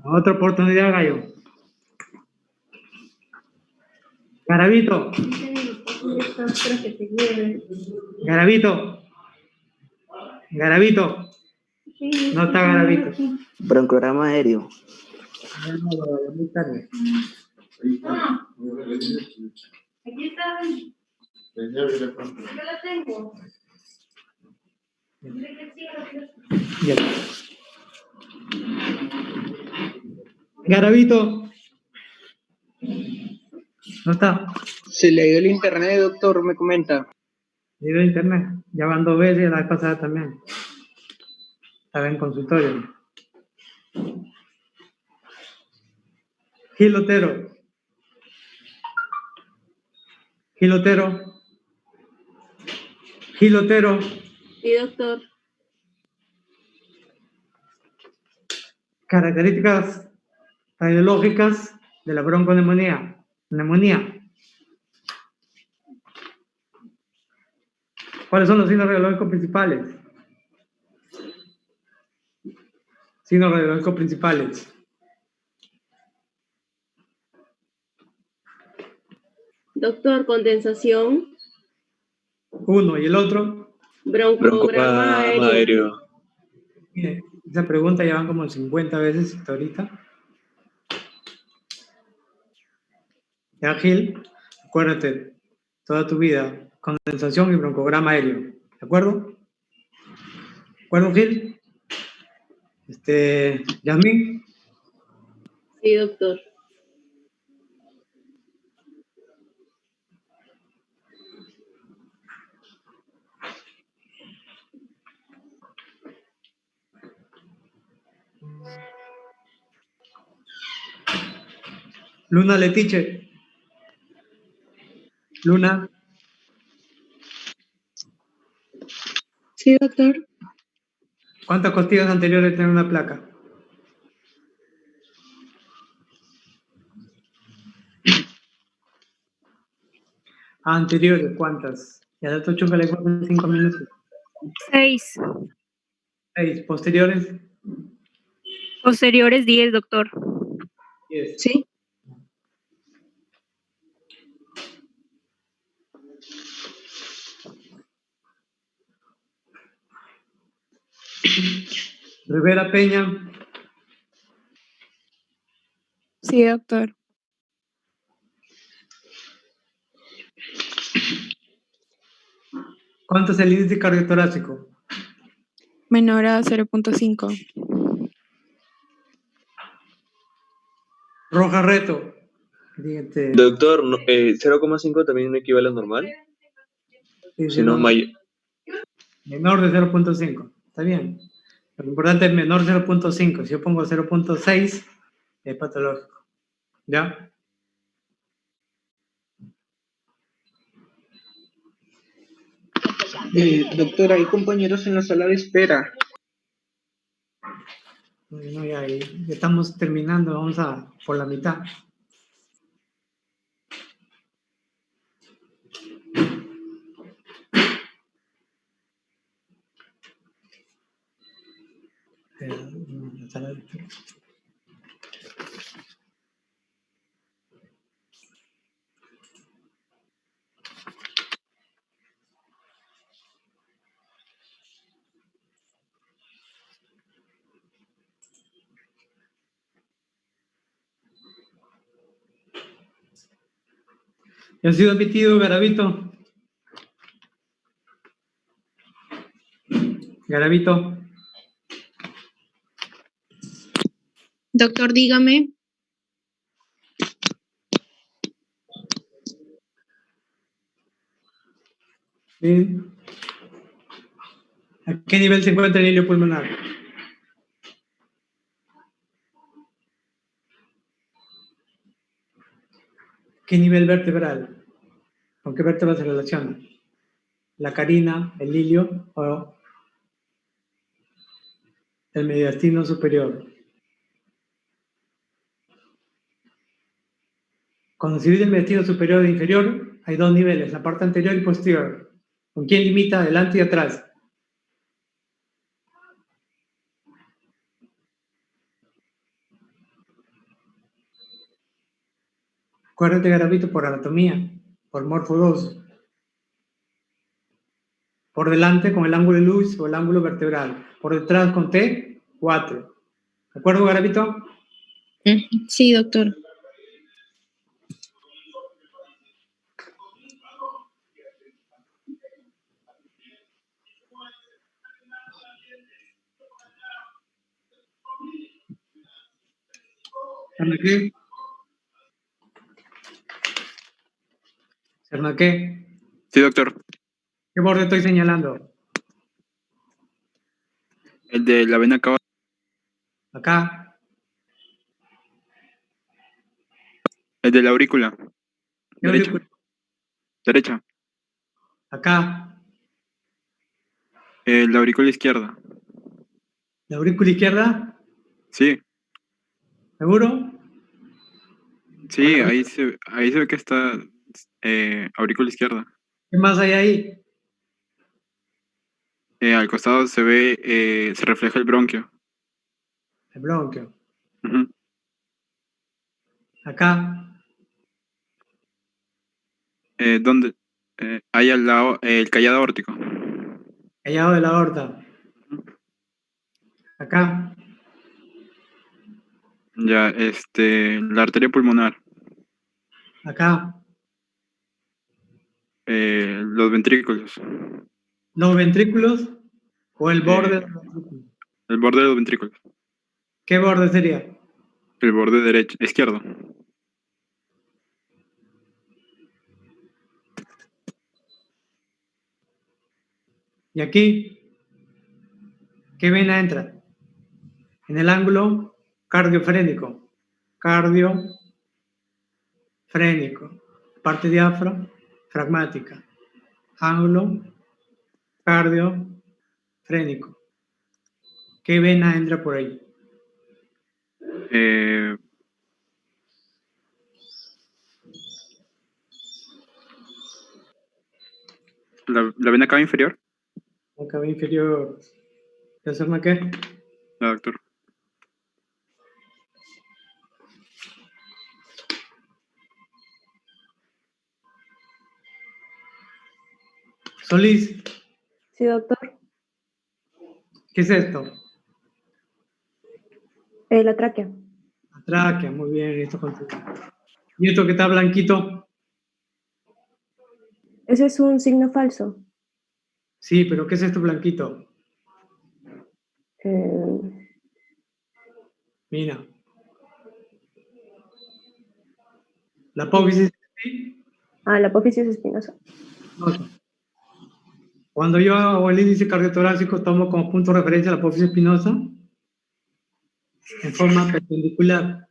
Otra oportunidad, Gallo. Garabito. Garabito. No está Garabito. broncograma aéreo. Muy tarde. Aquí está. Yo la tengo. Ya. Garabito. No está. Se le dio el internet, doctor, me comenta. Llegó a internet. Ya van 2 veces, la vez pasada también. Estaba en consultorio. Gilotero. Sí, doctor. Características radiológicas de la bronconeumonía. Neumonía. ¿Cuáles son los signos radiológicos principales? Signos radiológicos principales. Doctor, condensación, Uno, ¿y el otro? broncograma aéreo. Mire, esa pregunta ya van como 50 veces hasta ahorita. Ya, Gil, acuérdate, toda tu vida, condensación y broncograma aéreo. ¿De acuerdo? ¿De acuerdo, Gil? Yasmín, Sí, doctor. Luna Letiche. Luna, Sí, doctor. ¿cuántas costillas anteriores tiene una placa? Anteriores, ¿cuántas? Ya dato chúcale por 5 minutos. 6. 6. Posteriores, Posteriores 10, doctor. 10. Sí. Rivera Peña, Sí, doctor. ¿cuánto es el índice cardiotorácico? Menor a 0.5. Roja Reto. Dígate. Doctor, 0,5 también no equivale a normal, Sí, sino mayor. menor de 0.5. Está bien. Lo importante es menor de 0.5. Si yo pongo 0.6, es patológico. ¿Ya? Doctora, hay compañeros en la sala de espera. No, ya estamos terminando. Vamos a por la mitad. La sala de espera. ¿Ya ha sido admitido, Garavito? Garavito. Doctor, dígame. ¿Sí? ¿A qué nivel se encuentra el hilio pulmonar? ¿Qué nivel vertebral? ¿Con qué vértebra se relaciona? ¿La carina, el hilio o el mediastino superior? Cuando se divide el mediastino superior e inferior, hay dos niveles, la parte anterior y posterior. ¿Con quién limita adelante y atrás? Acuérdate, Garavito, por anatomía, por morfo 2. Por delante con el ángulo de luz o el ángulo vertebral. Por detrás con T, 4. ¿De acuerdo, Garavito? Sí, doctor. ¿Cernaqué? ¿Cernaqué? Sí, doctor. ¿Qué borde estoy señalando? El de la vena cava. Acá. El de la aurícula. ¿Qué Derecha. aurícula? Derecha. Acá. La aurícula izquierda. ¿La aurícula izquierda? Sí. ¿Seguro? Sí, ahí se ve que está aurícula izquierda. ¿Qué más hay ahí? Al costado se ve, se refleja el bronquio. El bronquio. Ujú. Acá. ¿Dónde? Ahí al lado, el callado aórtico. Callado de la aorta. Acá. Ya, la arteria pulmonar, Acá. los ventrículos, Los ventrículos o el borde eh, de los ventrículos. el borde de los ventrículos, ¿Qué borde sería? el borde derecho, izquierdo, Y aquí, ¿qué vena entra? En el ángulo cardiofrénico. Cardiofrénico. Parte diafragmática. Ángulo cardiofrénico. ¿Qué vena entra por ahí? eh, la vena cava inferior, La cava inferior. ¿Qué hacerme qué? la doctor. Solís, Sí, doctor. ¿qué es esto? La tráquea. La tráquea, muy bien, esto contigo. ¿Y esto que está blanquito? Ese es un signo falso. Sí, pero ¿qué es esto blanquito? Eh, Mira. La apófisis la apófisis espinosa. espinosa. Cuando yo hago el índice cardiotorácico, tomo como punto de referencia la apófisis espinosa en forma perpendicular.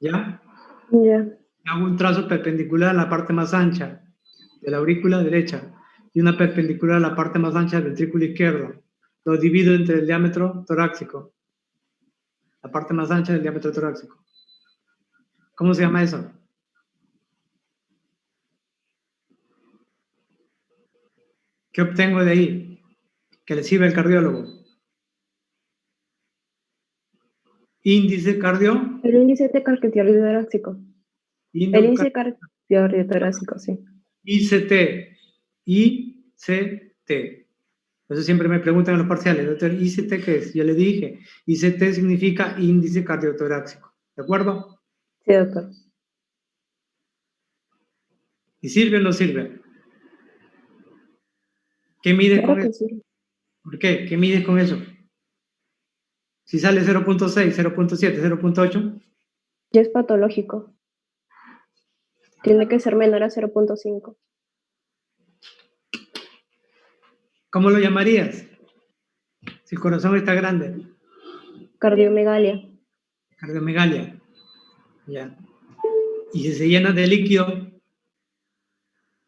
¿Ya? Ya. Hago un trazo perpendicular a la parte más ancha de la aurícula derecha y una perpendicular a la parte más ancha del ventrículo izquierdo. Lo divido entre el diámetro torácico. La parte más ancha del diámetro torácico. ¿Cómo se llama eso? ¿Qué obtengo de ahí? Que le sirve el cardiólogo. Índice cardio. El índice cardiotorácico. El índice cardiotorácico, sí. ICT. ICT. Por eso siempre me preguntan en los parciales, doctor, ¿ICT qué es? Yo le dije, ICT significa índice cardiotorácico. ¿De acuerdo? Sí, doctor. ¿Y sirve o no sirve? ¿Qué mides Claro con que eso? sí. ¿Por qué? ¿Qué mides con eso? Si sale 0.6, 0.7, 0.8, Ya es patológico. Tiene que ser menor a 0.5. ¿cómo lo llamarías? Si el corazón está grande. Cardiomegalia. Cardiomegalia. Ya. Y si se llena de líquido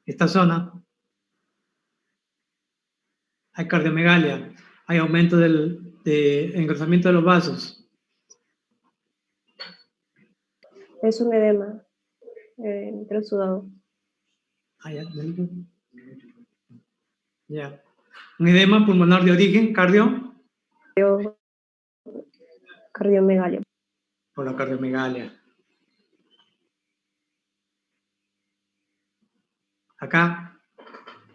esta zona, hay cardiomegalia, hay aumento de engrosamiento de los vasos. Es un edema intrasudado. Ya. Ya. Un edema pulmonar de origen Cardiomegalia. por la cardiomegalia. Acá,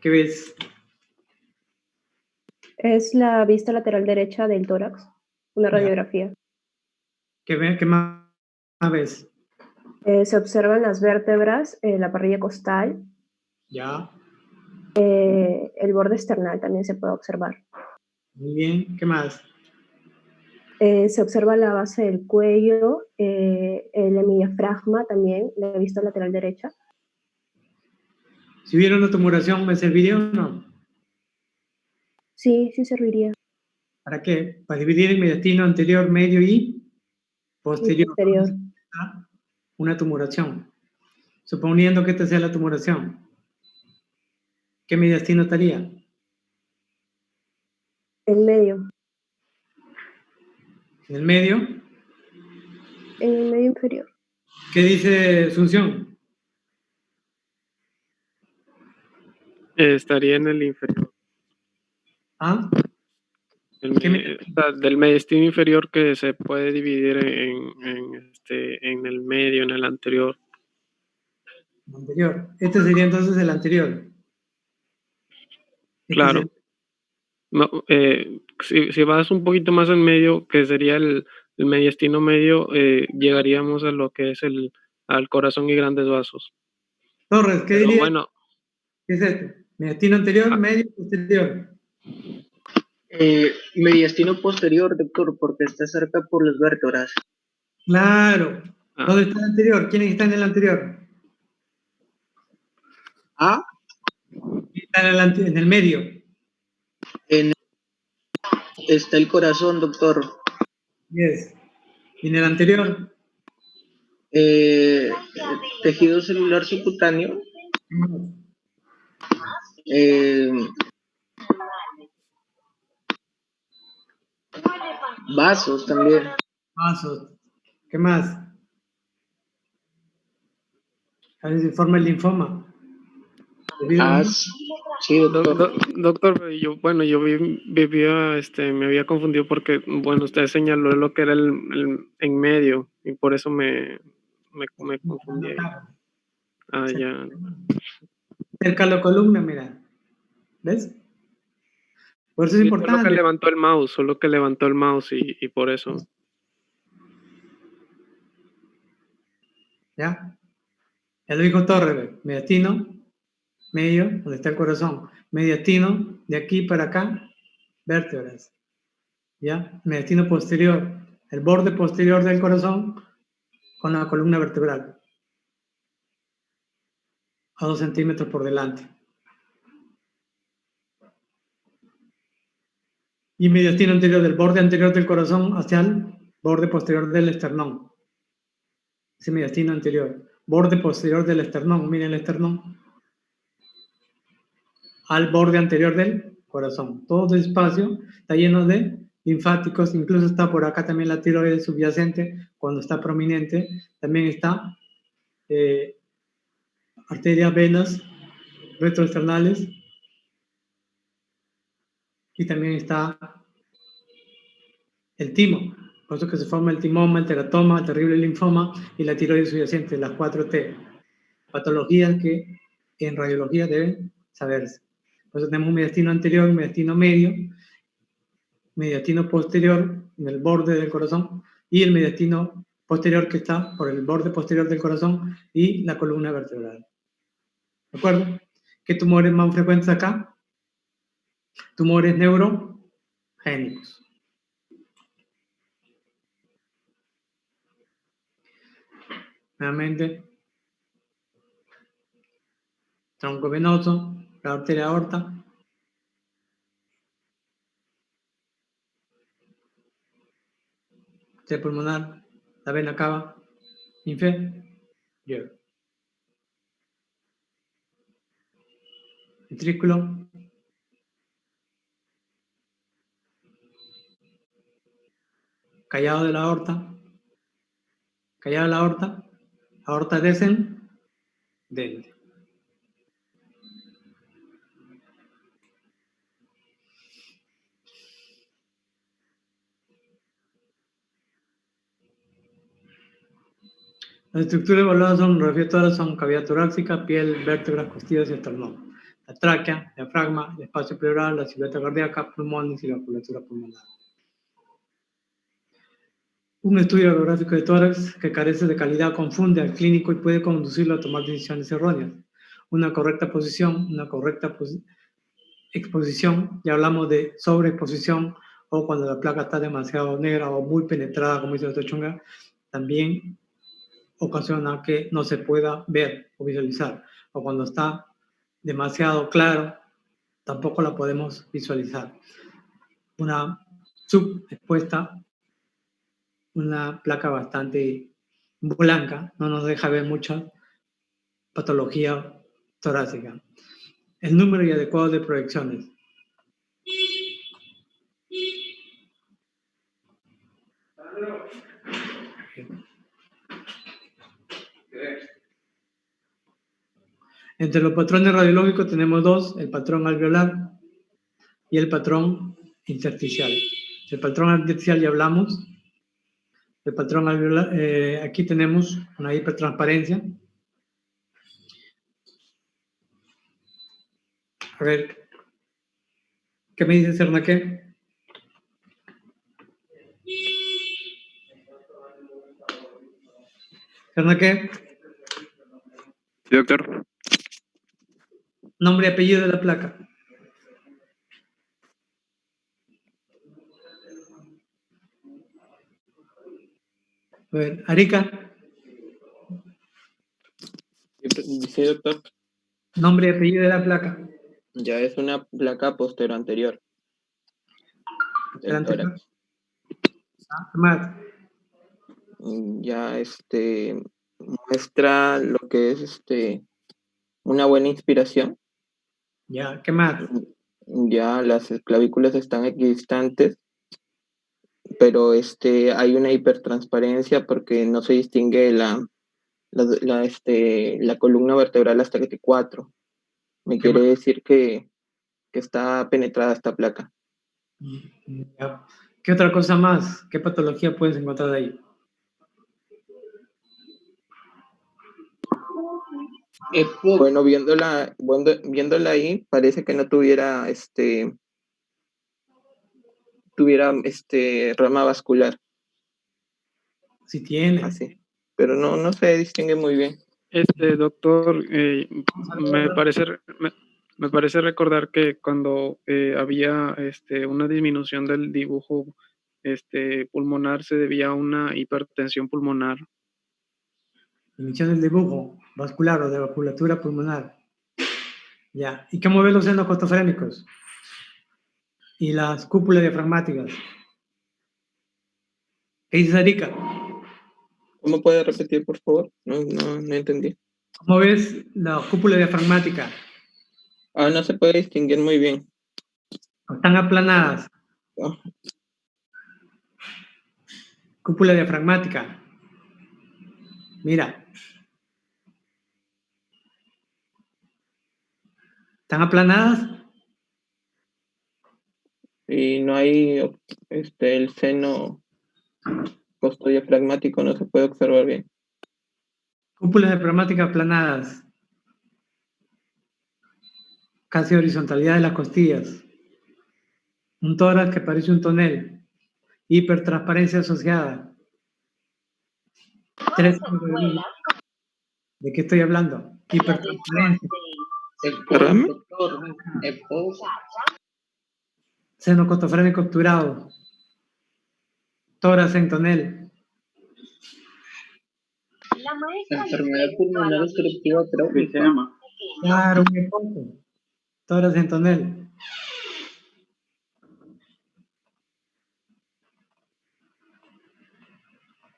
¿qué ves? Es la vista lateral derecha del tórax. Una Ya. radiografía. ¿Qué más ves? Se observan las vértebras, la parrilla costal. Ya. El borde esternal también se puede observar. Muy bien. ¿Qué más? Se observa la base del cuello, el hemidiafragma también, la vista lateral derecha. Si hubiera una tumoración, ¿me serviría o no? Sí, sí serviría. ¿Para qué? Para dividir el mediastino anterior, medio y posterior. Posterior. Una tumoración. Suponiendo que esta sea la tumoración, ¿qué mediastino estaría? El medio. En el medio. en el medio inferior. ¿Qué dice Asunción? Estaría en el inferior. ¿Ah? Del mediastino inferior que se puede dividir en el medio, en el anterior. Anterior. Este sería entonces el anterior. Claro. No, si vas un poquito más en medio, que sería el mediastino medio, llegaríamos a lo que es al corazón y grandes vasos. Torres, ¿qué dirías? Bueno, ¿Qué es este? ¿Mediastino anterior, medio, posterior? Mediastino posterior, doctor, porque está cerca por las vértebras. Claro. ¿Dónde está el anterior? ¿Quién está en el anterior? ¿Ah? Está en el medio. Está el corazón, doctor. Yes. ¿Y en el anterior? Tejido celular subcutáneo. Vasos también. Vasos. ¿Qué más? A ver si forma el linfoma. Sí, doctor, yo vivía, me había confundido porque, bueno, usted señaló lo que era el en medio y por eso me confundí. Ah, ya. Cerca a la columna, mira. ¿Ves? Por eso es importante. Solo que levantó el mouse y por eso. ¿Ya? Ya lo dijo Torres, mediastino, medio, donde está el corazón. Mediastino, de aquí para acá, vértebras. ¿Ya? Mediastino posterior, el borde posterior del corazón con la columna vertebral. A 2 centímetros por delante. Y mediastino anterior del borde anterior del corazón hacia el borde posterior del esternón. Ese mediastino anterior. Borde posterior del esternón. Miren el esternón. Al borde anterior del corazón. Todo el espacio está lleno de linfáticos. Incluso está por acá también la tiroides subyacente. Cuando está prominente. También está arterias, venas retroesternales. Y también está el timo. Por eso que se forma el timoma, el teratoma, el terrible linfoma y la tiroides subyacente, las 4T. Patologías que en radiología deben saberse. Por eso tenemos un mediastino anterior, un mediastino medio, mediastino posterior en el borde del corazón y el mediastino posterior que está por el borde posterior del corazón y la columna vertebral. ¿De acuerdo? ¿Qué tumores más frecuentes acá? Tumores neurogénicos. Nuevamente, tronco venoso, la arteria aorta, arteria pulmonar, la vena cava, inferior, ventrículo, callado de la aorta, aorta descendente. Las estructuras evaluadas son reflectoras, son cavidad torácica, piel, vértebras, costillas y esternón. La tráquea, diafragma, el espacio pleural, la silueta cardíaca, pulmones y la vasculatura pulmonar. Un estudio radiográfico de tórax que carece de calidad confunde al clínico y puede conducirlo a tomar decisiones erróneas. Una correcta posición, una correcta exposición, ya hablamos de sobreexposición o cuando la placa está demasiado negra o muy penetrada, como dice el doctor Chunga, también ocasiona que no se pueda ver o visualizar. O cuando está demasiado claro, tampoco la podemos visualizar. Una subexpuesta, una placa bastante blanca, no nos deja ver mucha patología torácica. El número y adecuado de proyecciones. Entre los patrones radiológicos tenemos dos, el patrón alveolar y el patrón intersticial. El patrón intersticial ya hablamos. El patrón alveolar, aquí tenemos una hipertransparencia. A ver, ¿qué me dice Cernaque? ¿Cernaque? Sí, doctor. Nombre y apellido de la placa. A ver, Arica. Sí, doctor. Nombre y apellido de la placa. Ya es una placa postero anterior. Del tórax. Más. Ya muestra lo que es una buena inspiración. Ya, ¿qué más? Ya las clavículas están equidistantes, pero hay una hipertransparencia porque no se distingue la columna vertebral hasta que T4. Me quiere decir que está penetrada esta placa. Ya. ¿Qué otra cosa más? ¿Qué patología puedes encontrar ahí? Bueno, viéndola ahí, parece que no tuviera rama vascular. Sí tiene. Así. Pero no se distingue muy bien. Doctor, me parece recordar que cuando había una disminución del dibujo pulmonar se debía a una hipertensión pulmonar. Disminución del dibujo vascular o de vasculatura pulmonar. Ya. ¿Y qué mueve los senos costofrénicos? Y las cúpulas diafragmáticas. ¿Qué dices, Arica? ¿Cómo puede repetir, por favor? No entendí. ¿Cómo ves la cúpula diafragmática? No se puede distinguir muy bien. Están aplanadas. Oh. Cúpula diafragmática. Mira. ¿Están aplanadas? Y no hay el seno costodiafragmático, no se puede observar bien. Cúpulas diafragmáticas aplanadas. Casi horizontalidad de las costillas. Un tórax que parece un tonel. Hipertransparencia asociada. ¿De qué estoy hablando? Hipertransparencia. Seno costofrénico obturado. Tórax en tonel. Enfermedad pulmonar obstructiva trófica. Claro, un poco. Tórax en tonel.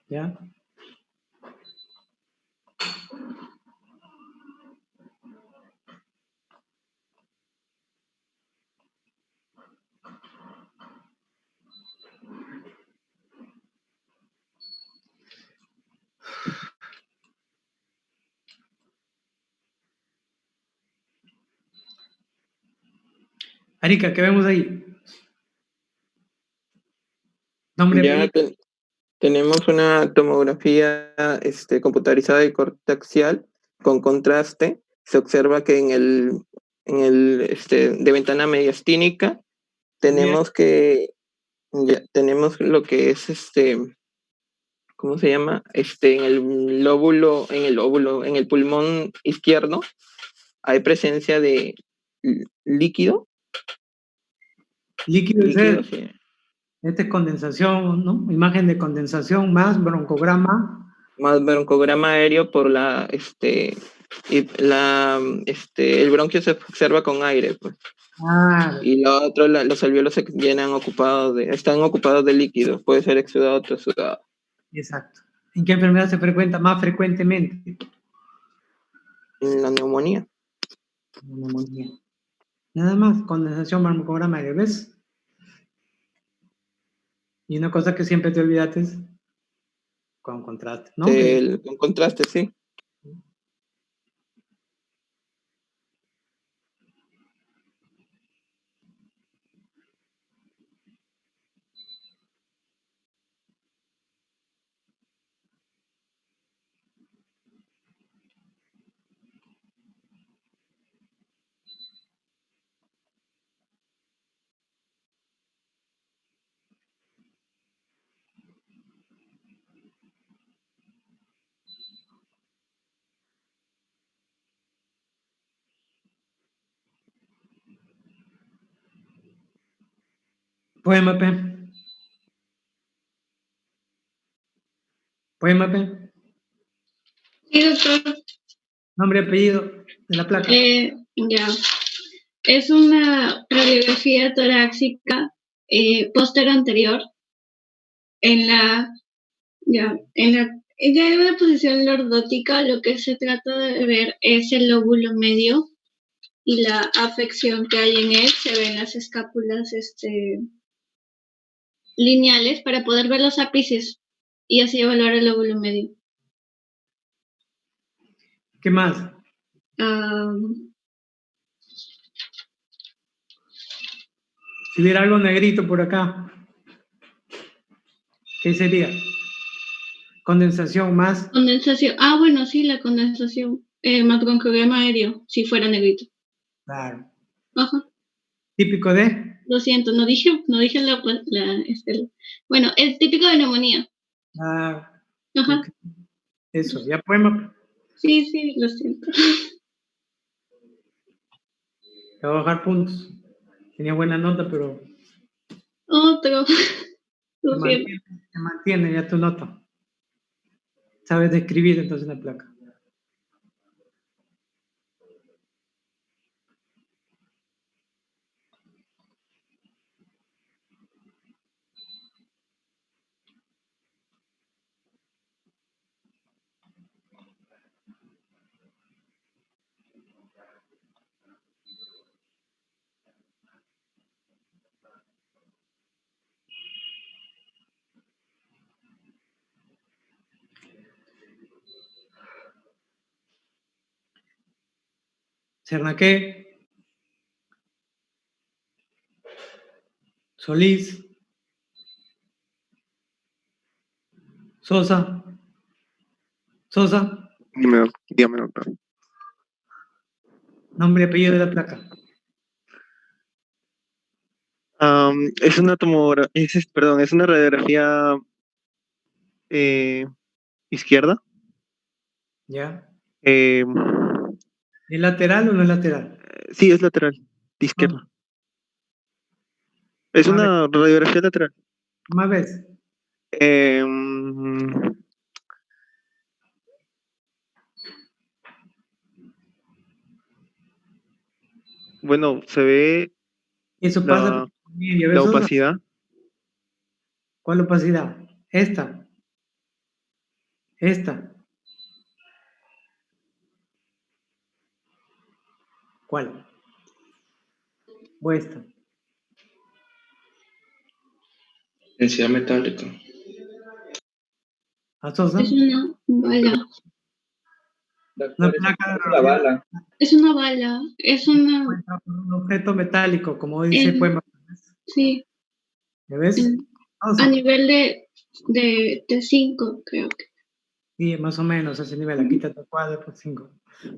¿Ya? Arica, ¿qué vemos ahí? Ya tenemos una tomografía computarizada de corte axial con contraste. Se observa que en el de ventana mediastínica tenemos tenemos lo que es ¿cómo se llama? En el pulmón izquierdo hay presencia de líquido. Líquido, sí. Esta es condensación, ¿no? Imagen de condensación más broncograma. Más broncograma aéreo por el bronquio se observa con aire, pues. Y lo otro, los alvéolos se llenan están ocupados de líquido, puede ser exudado o trasudado. Exacto. ¿En qué enfermedad se frecuenta más frecuentemente? En la neumonía. Neumonía. Nada más, condensación broncograma aéreo, ¿ves? Y una cosa que siempre te olvidaste es con contraste, ¿no? Con contraste, sí. Poema P. Poema P. Sí, doctor. Nombre y apellido de la placa. Ya. Es una radiografía torácica póster anterior en la en una posición lordótica. Lo que se trata de ver es el lóbulo medio y la afección que hay en él. Se ven las escápulas lineales para poder ver los ápices y así evaluar el lóbulo medio. ¿Qué más? Si hubiera algo negrito por acá, ¿qué sería? Condensación más. Condensación. Bueno, sí, la condensación. Macroncrema aéreo, si fuera negrito. Claro. Ajá. Típico de. Lo siento, no dije bueno, es típico de neumonía. Ajá. Okay. Eso, ya podemos. Sí, lo siento. Te voy a bajar puntos. Tenía buena nota, pero. Otro. Te mantiene ya tu nota. Sabes describir entonces la placa. Cernaqué, Solís, Sosa. Dígame, doctor. Nombre y apellido de la placa. Es una es una radiografía izquierda. ¿Ya? ¿Es lateral o no es lateral? Sí, es lateral, de izquierda. Es una radiografía lateral. Más vez. Bueno, se ve Eso pasa por la opacidad. ¿Cuál opacidad? Esta. ¿Cuál? ¿O esta? Densidad metálica. ¿Asosa? Es una bala. Una placa de bala. Es una bala. Es un objeto metálico, como dice el poema. Sí. ¿Ya ves? A nivel de 5, creo que. Sí, más o menos a ese nivel. Aquí te cuadro por 5.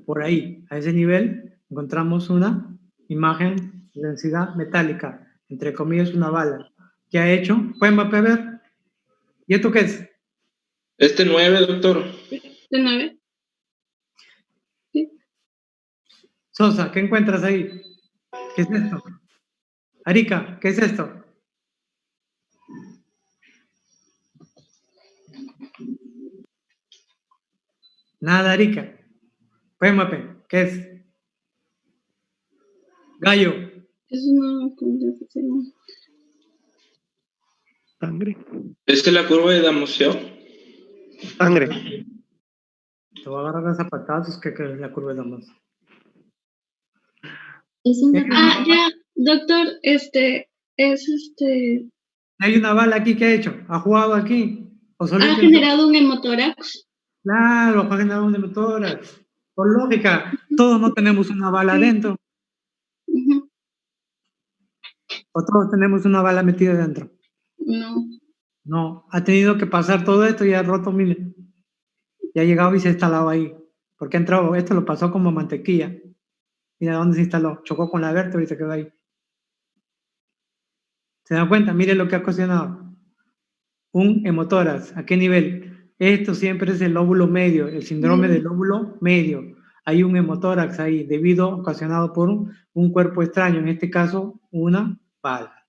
Por ahí, a ese nivel, encontramos una imagen de densidad metálica, entre comillas, una bala. ¿Qué ha hecho? ¿Pueden ver? ¿Y esto qué es? 9, doctor. 9. Sí. Sosa, ¿qué encuentras ahí? ¿Qué es esto? Arica, ¿qué es esto? Nada, Arica. Pémape, ¿qué es? Gallo. Es una condensación. Sangre. ¿Es la curva de Damosio? Sangre. Te voy a agarrar las zapatazos que es la curva de Damosio. Ya, doctor, Hay una bala aquí que ha hecho. ¿Ha jugado aquí? ¿Ha generado un hemotórax? Claro, ha generado un hemotórax. Por lógica, todos no tenemos una bala adentro. ¿O todos tenemos una bala metida adentro? No. No, ha tenido que pasar todo esto y ha roto miles. Y ha llegado y se ha instalado ahí. Porque ha entrado, esto lo pasó como mantequilla. Mira dónde se instaló. Chocó con la vértebra y se quedó ahí. ¿Se dan cuenta? Mire lo que ha ocasionado. Un hemotórax. ¿A qué nivel? Esto siempre es el lóbulo medio, el síndrome del lóbulo medio. Hay un hemotórax ahí, ocasionado por un cuerpo extraño, en este caso, una bala.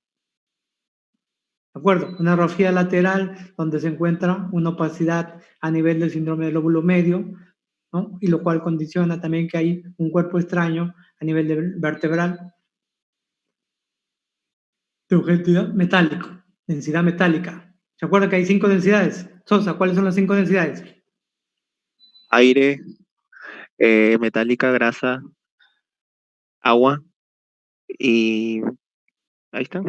¿De acuerdo? Una radiografía lateral donde se encuentra una opacidad a nivel del síndrome del lóbulo medio, ¿no? Y lo cual condiciona también que hay un cuerpo extraño a nivel vertebral de objetividad metálico, densidad metálica. ¿Se acuerdan que hay 5 densidades? Sosa, ¿cuáles son las 5 densidades? Aire, metálica, grasa, agua y... Ahí está.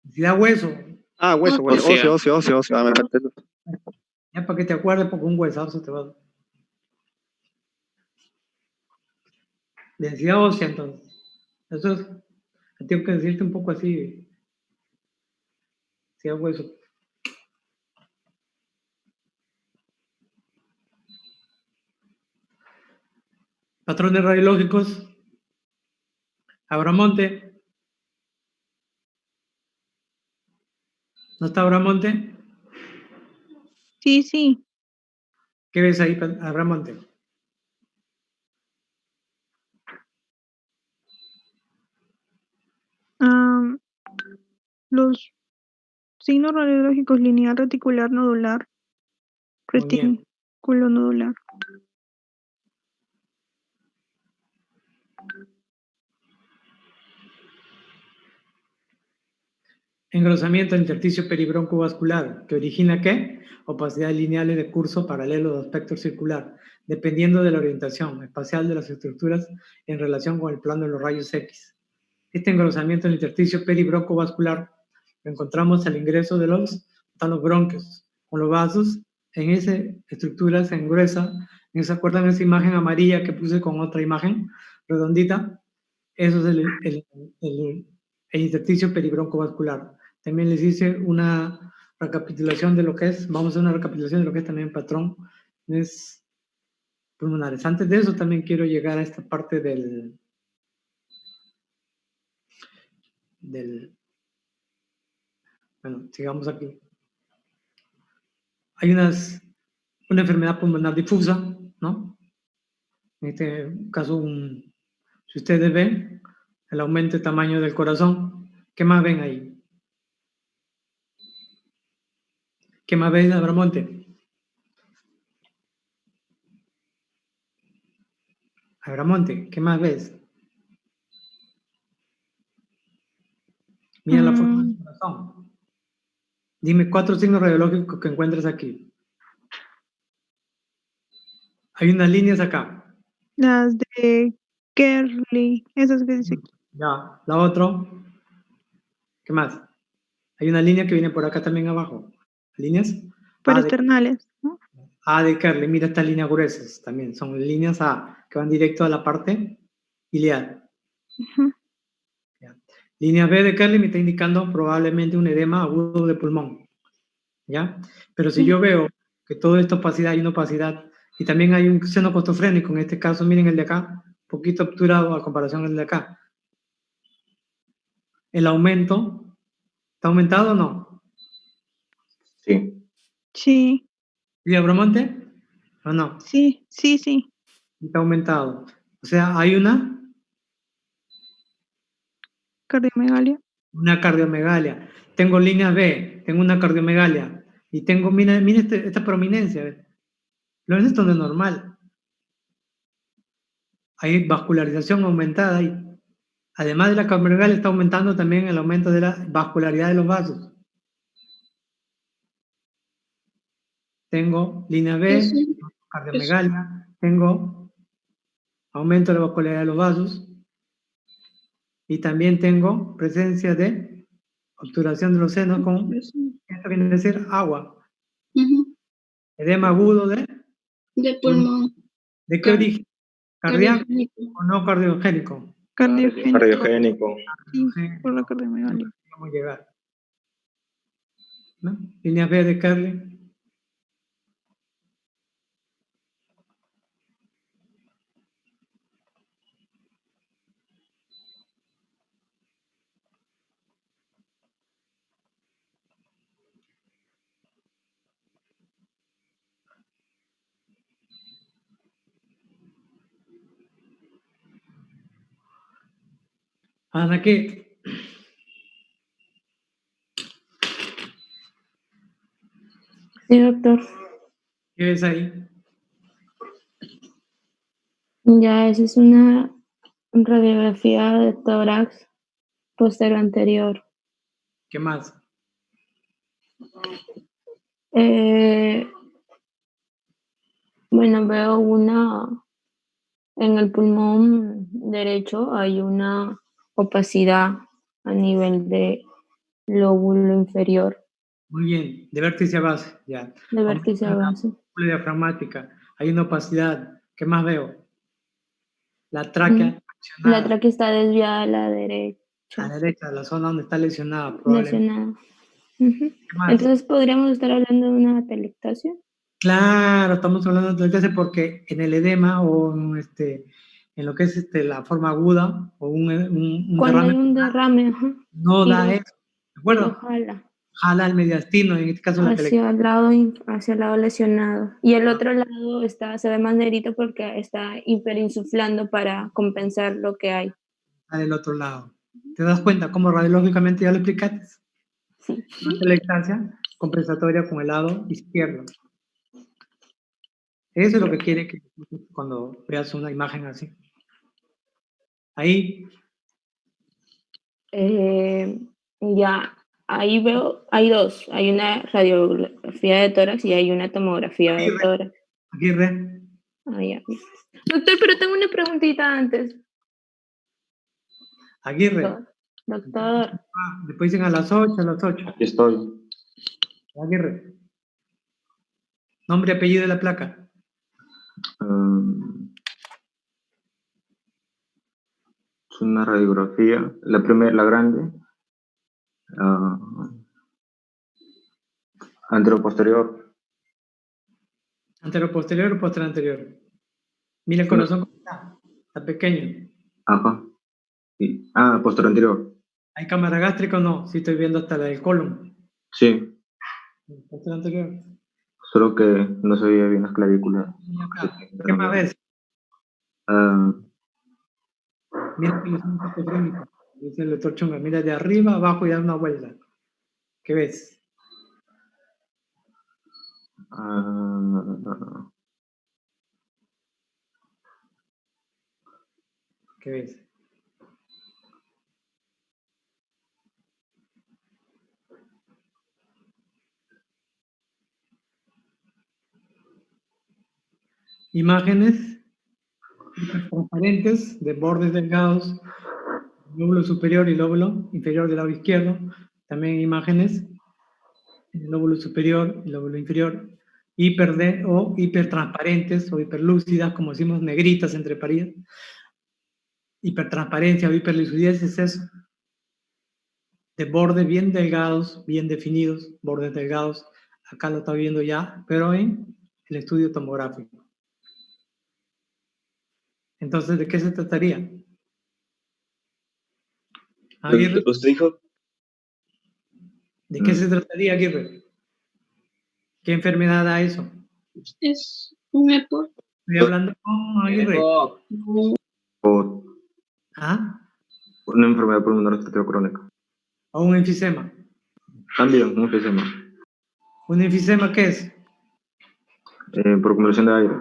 Densidad hueso. Ah, hueso, óseo. Ah, me falta el- Ya para que te acuerdes, porque un huesazo te va a... Densidad ósea, entonces. Eso es... Tengo que decirte un poco así. Densidad hueso. Patrones radiológicos. Abramonte. ¿No está Abramonte? Sí. ¿Qué ves ahí, Abramonte? Los signos radiológicos lineal, reticular, nodular, Muy bien. retículo nodular. Engrosamiento del intersticio peribroncovascular, que origina ¿qué? Opacidades lineales de curso paralelo de aspecto circular, dependiendo de la orientación espacial de las estructuras en relación con el plano de los rayos X. Este engrosamiento del intersticio peribroncovascular lo encontramos al ingreso de los bronquios, con los vasos. En esa estructura se engruesa. ¿Se acuerdan de esa imagen amarilla que puse con otra imagen redondita? Eso es el intersticio peribroncovascular. También les hice una recapitulación de lo que es, vamos a hacer una recapitulación de lo que es también patrón es pulmonares. Antes de eso también quiero llegar a esta parte del bueno, sigamos aquí. Hay una enfermedad pulmonar difusa, ¿no? En este caso, si ustedes ven, el aumento de tamaño del corazón. ¿Qué más ven ahí? ¿Qué más ven, Abramonte? Abramonte, ¿qué más ves? Mira la forma del corazón. Dime 4 signos radiológicos que encuentres aquí. Hay unas líneas acá. Las de Kerley, esas que dice aquí. Ya, la otra. ¿Qué más? Hay una línea que viene por acá también abajo. ¿Líneas? Peristernales, ¿no? A de Kerley, mira estas líneas gruesas también. Son líneas A que van directo a la parte iliar. Línea B de Kerley me está indicando probablemente un edema agudo de pulmón. ¿Ya? Pero si yo veo que toda esta opacidad, hay una opacidad, y también hay un seno costofrénico, en este caso, miren el de acá, un poquito obturado a comparación del de acá. El aumento, ¿está aumentado o no? Sí. Sí. ¿Y Abramonte? ¿O no? Sí. Está aumentado. O sea, hay una cardiomegalia. Una cardiomegalia. Tengo línea B, tengo una cardiomegalia. Y tengo, mira esta prominencia. Lo esto no es normal. Hay vascularización aumentada ahí. Además de la cardiomegalia, está aumentando también el aumento de la vascularidad de los vasos. Tengo línea B, cardiomegalia, tengo aumento de la vascularidad de los vasos y también tengo presencia de obturación de los senos con, esto viene a decir agua. Edema agudo de pulmón. ¿De qué origen? ¿Cardíaco o no cardiogénico? Cardiogénico. Sí, por la cardiomegalia. Vamos a llegar. ¿No? Línea B de Kerley. Ana, ¿qué? Sí, doctor. ¿Qué ves ahí? Ya, esa es una radiografía de tórax posterior anterior. ¿Qué más? Bueno, veo en el pulmón derecho hay una opacidad a nivel de lóbulo inferior. Muy bien, de vértice a base, ya. De vértice a base. La diafragmática, hay una opacidad. ¿Qué más veo? La tráquea. La tráquea está desviada a la derecha. A la derecha, la zona donde está lesionada. Lesionada. Entonces, ¿podríamos estar hablando de una atelectasia? Claro, estamos hablando de atelectasia porque en el edema o en lo que es la forma aguda o un cuando derrame. Hay un derrame, no da eso. ¿De acuerdo? Jala el mediastino, en este caso la hacia el lado lesionado. Y el otro lado se ve más negrito porque está hiperinsuflando para compensar lo que hay. Al otro lado. ¿Te das cuenta cómo radiológicamente ya lo explicaste? Sí. Una atelectasia compensatoria con el lado izquierdo. Eso es lo que quiere que cuando veas una imagen así. Ahí. Ya, ahí veo, hay dos. Hay una radiografía de tórax y hay una tomografía de tórax. Aguirre. Ya. Doctor, pero tengo una preguntita antes. Aguirre. Doctor. Después dicen a las 8, a las 8. Aquí estoy. Aguirre. Nombre y apellido de la placa. Es una radiografía, la primera, la grande, anteroposterior. ¿Anteroposterior o posterior anterior? Mira el corazón cómo está pequeño. Ajá. Posterior anterior. ¿Hay cámara gástrica o no? Sí, estoy viendo hasta la del colon. Sí. Posterior anterior. Solo que no se veía bien las clavículas. ¿Qué más ves? Mira que es un patogénico. Dice el doctor Chunga, mira de arriba, abajo y da una vuelta. ¿Qué ves? ¿Qué ves? Imágenes transparentes de bordes delgados, lóbulo superior y lóbulo inferior del lado izquierdo. También imágenes del lóbulo superior y lóbulo inferior, hipertransparentes o hiperlúcidas, como decimos, negritas entre parillas. Hipertransparencia o hiperlucidez es eso. De bordes bien delgados, bien definidos, bordes delgados. Acá lo está viendo ya, pero en el estudio tomográfico. Entonces, ¿de qué se trataría? Aguirre. ¿Usted dijo? ¿De qué se trataría, Aguirre? ¿Qué enfermedad da eso? Es un EPOC. Estoy hablando con Aguirre. Una enfermedad pulmonar obstructiva crónica. ¿O un enfisema? También, un enfisema. ¿Un enfisema qué es? Por acumulación de aire.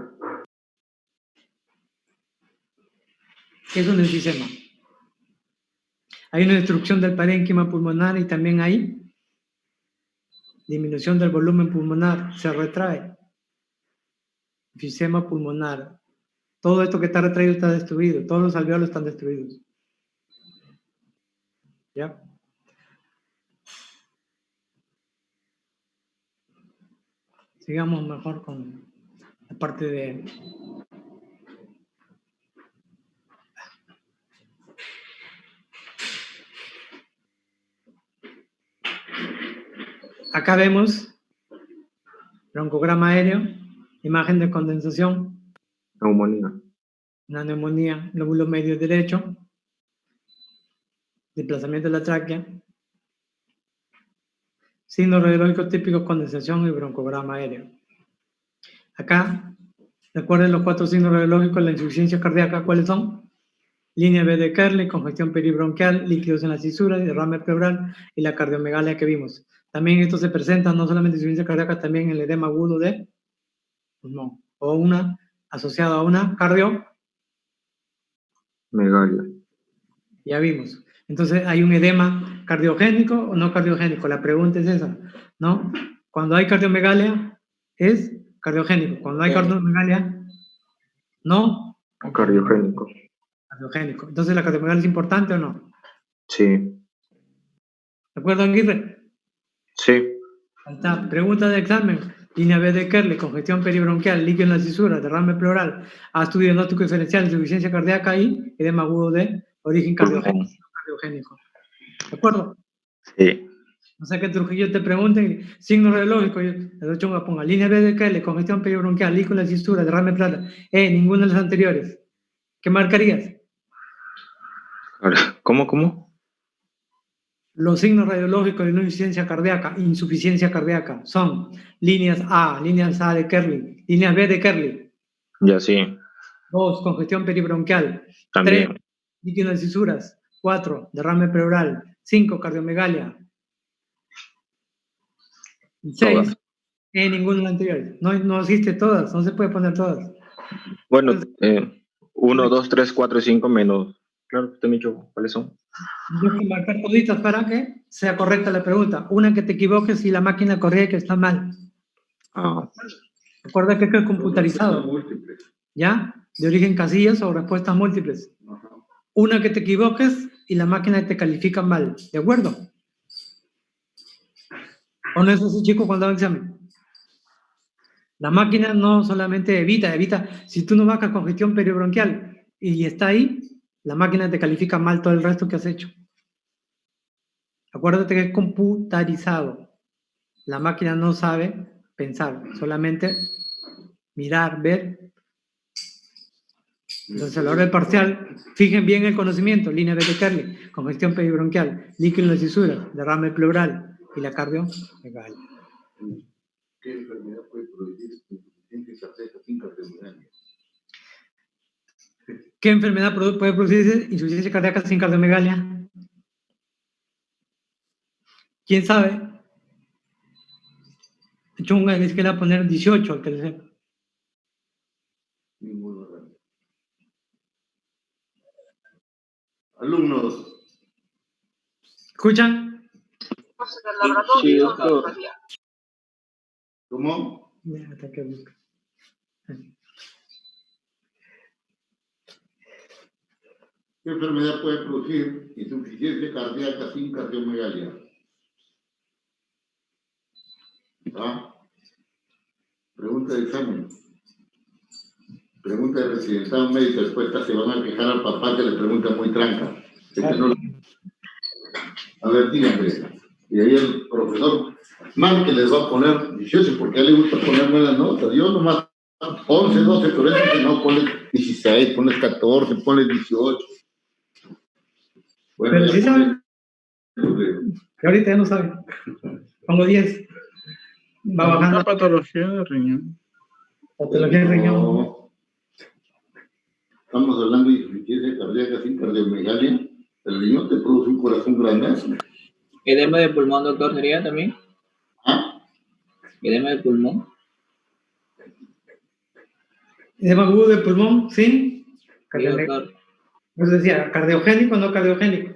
¿Qué es un enfisema? Hay una destrucción del parénquima pulmonar y también hay disminución del volumen pulmonar, se retrae. Enfisema pulmonar. Todo esto que está retraído está destruido, todos los alveolos están destruidos. ¿Ya? Sigamos mejor con la parte de... Acá vemos broncograma aéreo, imagen de condensación. Neumonía. Una neumonía, lóbulo medio derecho, desplazamiento de la tráquea, signos radiológicos típicos, condensación y broncograma aéreo. Acá, recuerden los 4 signos radiológicos de la insuficiencia cardíaca, ¿cuáles son? Línea B de Kerley, congestión peribronquial, líquidos en la cisura, derrame pleural y la cardiomegalia que vimos. También esto se presenta no solamente en insuficiencia cardíaca, también en el edema agudo de pulmón, o una asociada a una cardio. Megalia. Ya vimos. Entonces, ¿hay un edema cardiogénico o no cardiogénico? La pregunta es esa, ¿no? Cuando hay cardiomegalia, es cardiogénico. Cuando hay cardiomegalia, no. Cardiogénico. Cardiogénico. Entonces, ¿la cardiomegalia es importante o no? Sí. ¿De acuerdo, Aguirre? Sí. Ahí está. Pregunta de examen. Línea B de Kerley, congestión peribronquial, líquido en la cisura, derrame pleural, a estudio diagnóstico diferencial, insuficiencia cardíaca y edema agudo de origen cardiogénico. ¿De acuerdo? Sí. O sea que Trujillo te pregunten, signo radiológico, el Chunga ponga línea B de Kerley, congestión peribronquial, líquido en la cisura, derrame pleural, ninguno de los anteriores. ¿Qué marcarías? ¿Cómo? Los signos radiológicos de una insuficiencia cardíaca son líneas A de Kerley, líneas B de Kerley. Ya sí. 2, congestión peribronquial. También. 3, líquido en las fisuras. 4, derrame pleural. 5, cardiomegalia. 6, ninguno de los anteriores. No existe todas, no se puede poner todas. Bueno, 1, 2, 3, 4 y 5 menos. Claro, usted me dijo cuáles son. Tienes que marcar toditas para que sea correcta la pregunta. Una que te equivoques y la máquina corrige que está mal. Recuerda que es computarizado. ¿Ya? De origen casillas o respuestas múltiples. Una que te equivoques y la máquina te califica mal. ¿De acuerdo? ¿O no es así, chicos, cuando hago examen? La máquina no solamente evita. Si tú no bajas congestión peribronquial y está ahí, la máquina te califica mal todo el resto que has hecho. Acuérdate que es computarizado. La máquina no sabe pensar, solamente mirar, ver. Entonces, a la hora del parcial, fijen bien el conocimiento, línea B de Kerley, congestión peribronquial, líquido en la cisura, derrame pleural y la cardiomegalia. ¿Qué enfermedad puede producir insuficiencia cardíaca sin cardiomegalia? ¿Qué enfermedad puede producir insuficiencia cardíaca sin cardiomegalia? ¿Quién sabe? Chunga les queda poner 18 al que le sepa. Alumnos. ¿Escuchan? Sí, doctor. ¿Cómo? ¿Qué enfermedad puede producir insuficiencia cardíaca sin cardiomegalia? Pregunta de examen. Pregunta de residentado médico. Después se van a quejar al papá que le pregunta muy tranca. A ver, díganme. Y ahí el profesor más que les va a poner 18 porque a él le gusta poner buenas notas. Yo nomás 11, 12, pero eso que no pones 16, pones 14, pones 18. Bueno, pero sí saben. Que ahorita ya no saben. Pongo 10. Va bajando. Una patología de riñón. Patología de riñón. Estamos hablando de insuficiencia cardíaca sin cardiomegalia. El riñón te produce un corazón grandazo. ¿Edema de pulmón, doctor, sería también? ¿Edema de pulmón? ¿Edema agudo de pulmón? Sí. Sí, doctor. Pues decía, ¿cardiogénico o no cardiogénico?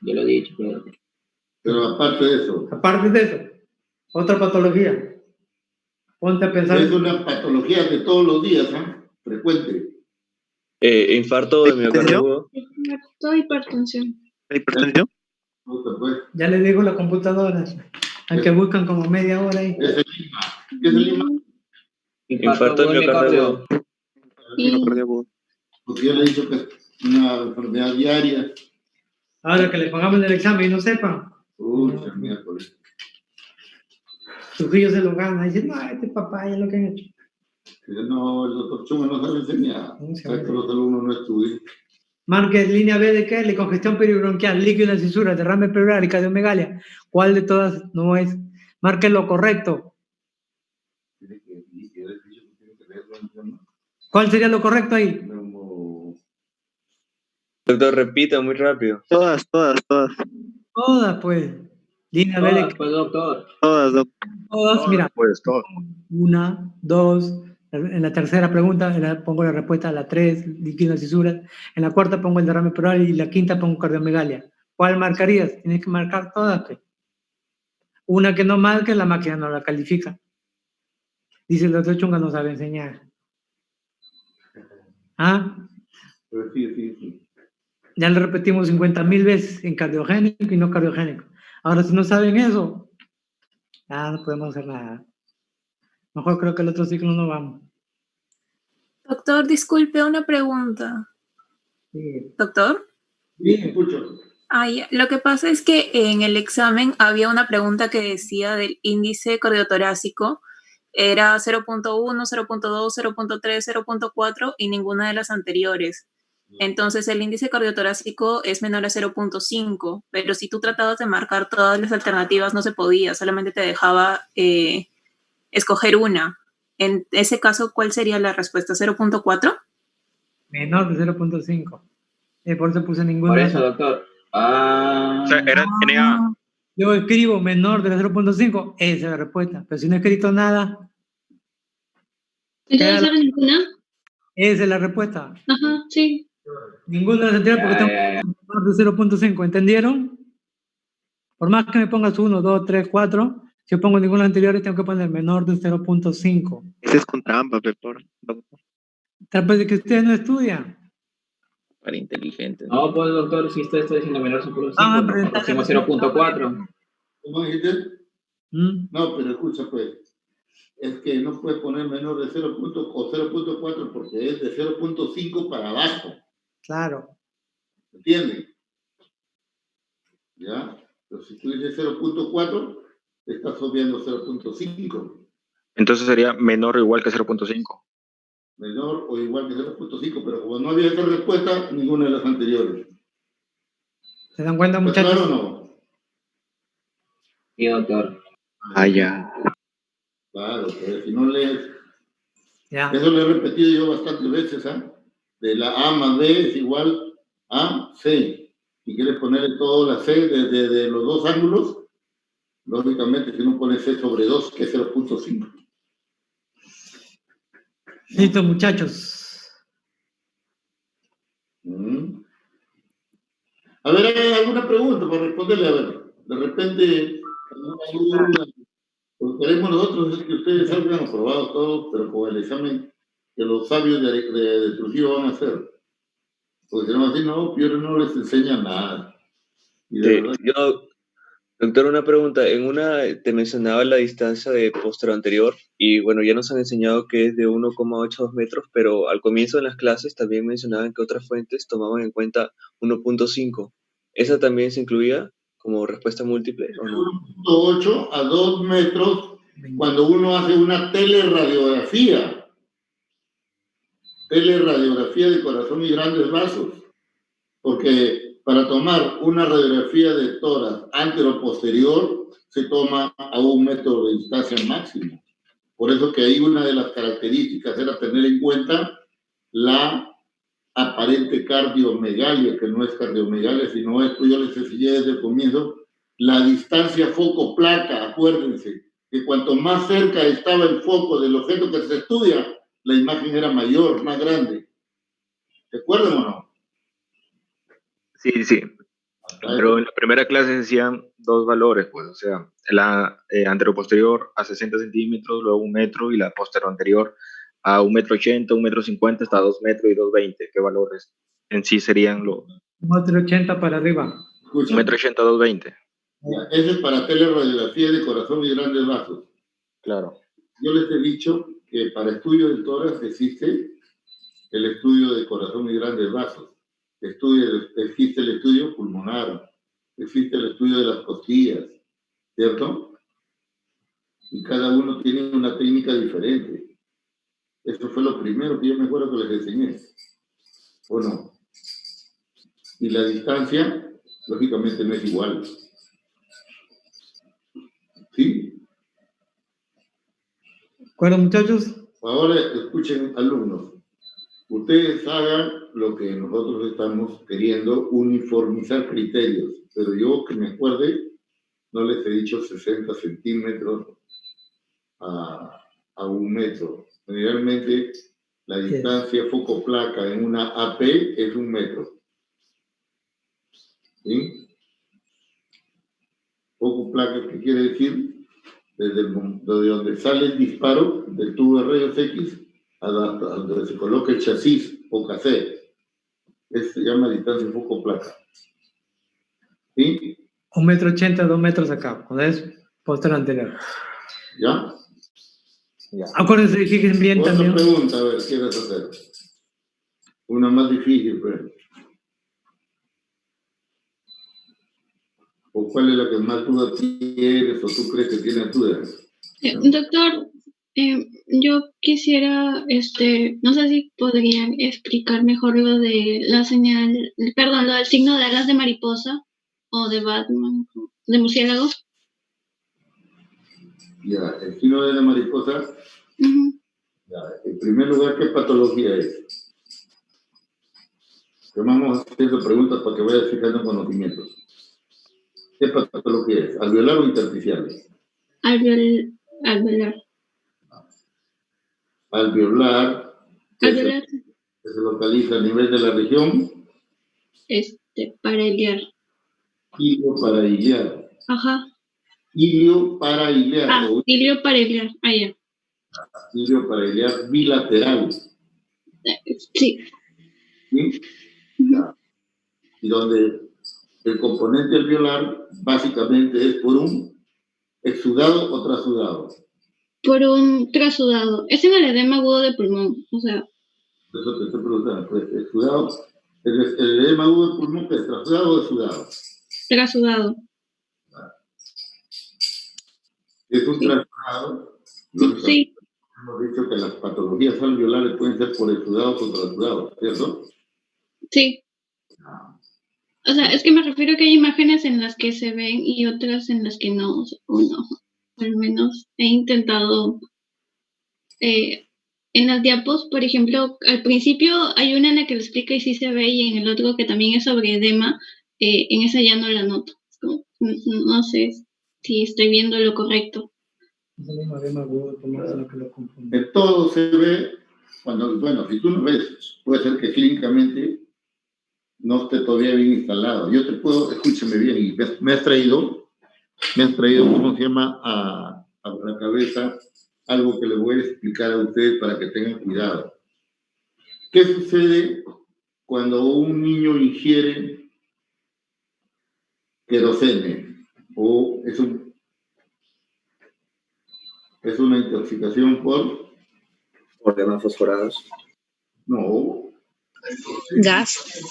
Yo lo he dicho, pero... Pero aparte de eso. Aparte de eso, otra patología. Ponte a pensar. Es una patología de todos los días, frecuente. Infarto de miocardio. Infarto, hipertensión. ¿Hipertensión? Ya le digo la computadora. Al que buscan como media hora ahí. Es el Lima. ¿Qué es el Lima? Infarto de miocardio. Porque yo le he dicho que es una enfermedad diaria. Ahora que le pongamos en el examen y no sepan. Uy, miércoles. Trujillo se lo gana. Dice, no, este papá es lo que han hecho. No, el doctor Chuma no sabe enseñar. O sea, que los alumnos no estudian. Marque línea B de Kerley, congestión peribronquial, líquido en la cisura, derrame pleural y cardiomegalia. ¿Cuál de todas no es? Marque lo correcto. ¿Cuál sería lo correcto ahí? Doctor, repita muy rápido. Todas. Todas, pues. Línea B de... Pues, doctor. Todas, doctor. Todas, mira. Pues todo. 1, 2, en la tercera pregunta pongo la respuesta a la 3, líquido cisuras. En la cuarta pongo el derrame pleural y la quinta pongo cardiomegalia. ¿Cuál marcarías? Tienes que marcar todas. Pues. Una que no marque, la máquina no la califica. Dice el doctor Chunga no sabe enseñar. ¿Ah? Sí. Ya le repetimos 50,000 veces en cardiogénico y no cardiogénico. Ahora, si no saben eso, ya no podemos hacer nada. Mejor creo que el otro ciclo no vamos. Doctor, disculpe una pregunta. Sí. ¿Doctor? Sí, escucho. Lo que pasa es que en el examen había una pregunta que decía del índice cardiotorácico. Era 0.1, 0.2, 0.3, 0.4 y ninguna de las anteriores. Entonces el índice cardiotorácico es menor a 0.5, pero si tú tratabas de marcar todas las alternativas no se podía, solamente te dejaba escoger una. En ese caso, ¿cuál sería la respuesta? ¿0.4? Menor de 0.5. Por eso puse ninguna. Por eso, doctor. O sea, tenía... Yo escribo menor de 0.5, esa es la respuesta. Pero si no he escrito nada... ¿Entonces sabes ninguna? Esa es la respuesta. Ajá, sí. Ninguna de las anteriores porque tengo menor de 0.5, ¿entendieron? Por más que me pongas 1, 2, 3, 4, si yo pongo ninguna de las anteriores, tengo que poner menor de 0.5. Ese es con trampa, doctor. Trampa de que ustedes no estudian. Para inteligentes. No, pues, doctor, si usted está diciendo menor 0.5, próximo 0.4. ¿Cómo dijiste? No, pero escucha, pues. Es que no puedes poner menor de 0.4 porque es de 0.5 para abajo. Claro. ¿Entiendes? ¿Ya? Pero si tú dices 0.4, estás obviando 0.5. Entonces sería menor o igual que 0.5. Menor o igual que 0.5, pero como no había esa respuesta, ninguna de las anteriores. ¿Se dan cuenta, muchachos? ¿Claro o no? Sí, doctor. Ya. Claro, pero si no lees... Ya. Eso lo he repetido yo bastantes veces, ¿ah? De la A más B es igual a C. Si quieres ponerle toda la C desde los dos ángulos, lógicamente si no pones C sobre 2, que es 0.5. Listo, muchachos. A ver, ¿hay alguna pregunta para responderle? A ver, de repente, alguna duda. Lo que queremos nosotros es que ustedes salgan aprobados todos, pero con el examen que los sabios de Trujillo van a hacer. Porque si no, así no, Piero no les enseña nada. Y de verdad, Yo, doctor, una pregunta. En una te mencionaba la distancia de póstero anterior y bueno, ya nos han enseñado que es de 1,82 metros, pero al comienzo de las clases también mencionaban que otras fuentes tomaban en cuenta 1.5. ¿Esa también se incluía como respuesta múltiple o no? 1.8 a 2 metros cuando uno hace una teleradiografía. Teleradiografía de corazón y grandes vasos. Porque para tomar una radiografía de tórax antero-posterior se toma a 1 metro de distancia máxima. Por eso que ahí una de las características era tener en cuenta la aparente cardiomegalia, que no es cardiomegalia, sino esto yo les enseñé desde el comienzo, la distancia foco-placa. Acuérdense que cuanto más cerca estaba el foco del objeto que se estudia, la imagen era mayor, más grande. ¿Se acuerdan o no? Sí. Pero en la primera clase decían dos valores, pues, o sea, la anteroposterior a 60 centímetros, luego 1 metro, y la posterior anterior a 1,80 m, 1,50 m, hasta 2 metros y 2,20 m. ¿Qué valores en sí serían los? 1,80 m para arriba. 1,80 m, 2,20 m. Ese es para teleradiografía de corazón y grandes vasos. Claro. Yo les he dicho que para estudio del tórax existe el estudio de corazón y grandes vasos. Existe el estudio pulmonar, existe el estudio de las costillas, ¿cierto? Y cada uno tiene una técnica diferente. Eso fue lo primero que yo me acuerdo que les enseñé. ¿O no? Y la distancia, lógicamente, no es igual. ¿Sí? ¿Acuerdo, muchachos? Ahora escuchen, alumnos. Ustedes hagan lo que nosotros estamos queriendo, uniformizar criterios. Pero yo que me acuerde, no les he dicho 60 centímetros a 1 metro. Generalmente la distancia foco-placa en una AP es 1 metro. ¿Sí? Foco-placa, ¿qué quiere decir? Desde donde sale el disparo del tubo de rayos X a donde se coloca el chasis o cassette. Se llama distancia foco-placa. ¿Sí? 1,80 m, 2 metros acá, cuando es póster anterior. ¿Ya? Ya. Acuérdense, fíjense bien otra también. Otra pregunta, a ver, ¿quieres hacer? Una más difícil, pues. ¿O cuál es la que más duda tienes o tú crees que tienes dudas? Doctor, yo quisiera, no sé si podrían explicar mejor lo de la señal, perdón, lo del signo de alas de mariposa o de Batman, de murciélago. Ya, el signo de la mariposa, ya, en primer lugar, ¿qué patología es? Que vamos haciendo preguntas para que vayas fijando conocimientos. ¿Qué patología es? ¿Alveolar o intersticial? Alveolar. Alveolar, que se localiza a nivel de la región. Parailiar. Ilio-parailiar. Ajá. Ilio-parailiar. Ah, ilio-parailiar. Ah, ya. Ilio-parailiar bilateral. Sí. ¿Sí? Y donde el componente alveolar básicamente es por un exudado o trasudado. Por un trasudado. Es en el edema agudo de pulmón, o sea. Eso te estoy preguntando, pues, exudado. El edema agudo de pulmón, ¿es trasudado o exudado? Trasudado. Es un trasudado. Sí. Hemos dicho que las patologías alveolares pueden ser por exudados o trasudados, ¿cierto? Sí. O sea, es que me refiero a que hay imágenes en las que se ven y otras en las que no, o no. Al menos he intentado. En las diapos, por ejemplo, al principio hay una en la que lo explica y sí se ve, y en el otro que también es sobre edema, en esa ya no la noto. No sé si estoy viendo lo correcto. En todo se ve, bueno, si tú no ves, puede ser que clínicamente no esté todavía bien instalado. Yo te puedo, escúchame bien, y me has traído, ¿cómo se llama? A la cabeza algo que le voy a explicar a ustedes para que tengan cuidado. ¿Qué sucede cuando un niño ingiere querosene? O es una intoxicación por organos fosforados. No. Gas.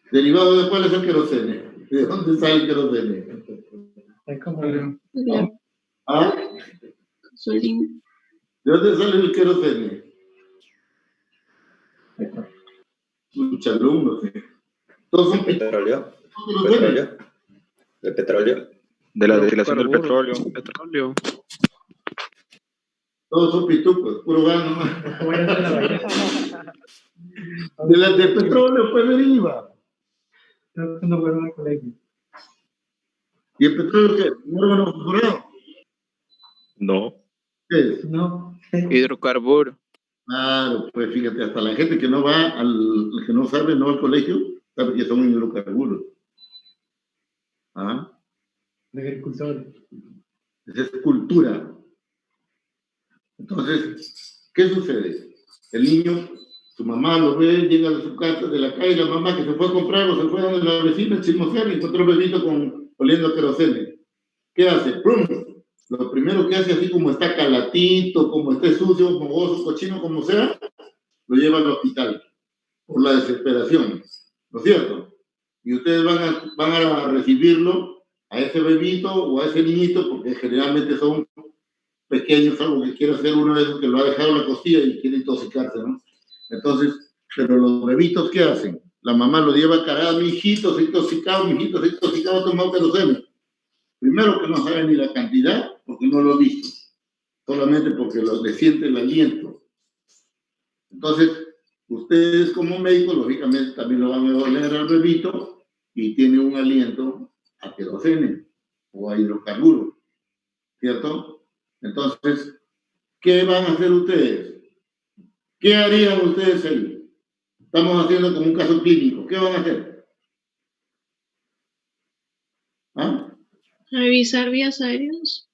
¿Derivado de cuál es el querosene? ¿De dónde sale el querosene? Es como ¿Ah? Gasolina. ¿De dónde sale el querosene? Muchos alumnos. Todos son petróleo. ¿De petróleo? De la destilación del petróleo. Todos son pitucos, puro gas nomás. De petróleo, pues deriva. No fueron al colegio. ¿Y el petróleo qué? ¿Un órgano fosforado? No. ¿Qué es? No. Hidrocarburo. Claro, pues fíjate, hasta la gente que no va que no sabe, no va al colegio, sabe que son hidrocarburos. ¿Ah? De agricultores. Esa es cultura. Entonces, ¿qué sucede? El niño, su mamá lo ve, llega de su casa, de la calle, la mamá que se fue a comprar o se fue a donde la vecina, chismosear, y encontró un bebito oliendo a querosene. ¿Qué hace? ¡Prum! Lo primero que hace, así como está calatito, como esté sucio, mogoso, cochino, como sea, lo lleva al hospital por la desesperación, ¿no es cierto? Y ustedes van a recibirlo, a ese bebito o a ese niñito, porque generalmente son pequeños, algo que quiere hacer uno de esos que lo ha dejado en la costilla y quiere intoxicarse, ¿no? Entonces, pero los bebitos, ¿qué hacen? La mamá lo lleva cargado, mi hijito se ha intoxicado, ha tomado querosene. Primero que no sabe ni la cantidad, porque no lo ha visto, solamente porque le siente el aliento. Entonces, ustedes como médicos, lógicamente, también lo van a oler al bebito y tiene un aliento a querosene o a hidrocarburos, ¿cierto? Entonces, ¿qué van a hacer ustedes? ¿Qué harían ustedes ahí? Estamos haciendo como un caso clínico. ¿Qué van a hacer? ¿Ah? Revisar vías aéreas.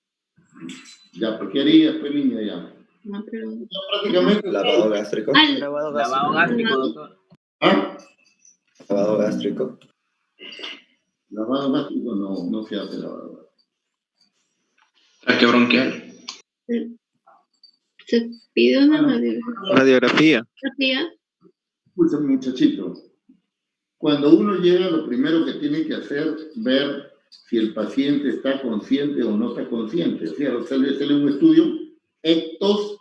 Ya, ¿por qué harías, pues, niña, ya? No, pero... Prácticamente... Lavado gástrico. Lavado gástrico, doctor. ¿Ah? Lavado gástrico. Lavado gástrico no se hace lavado gástrico. ¿A qué bronquial? Se pide una Radiografía. Escúchame, muchachito. Cuando uno llega, lo primero que tiene que hacer es ver si el paciente está consciente o no está consciente. O sea, hacerle un estudio ectoscópico.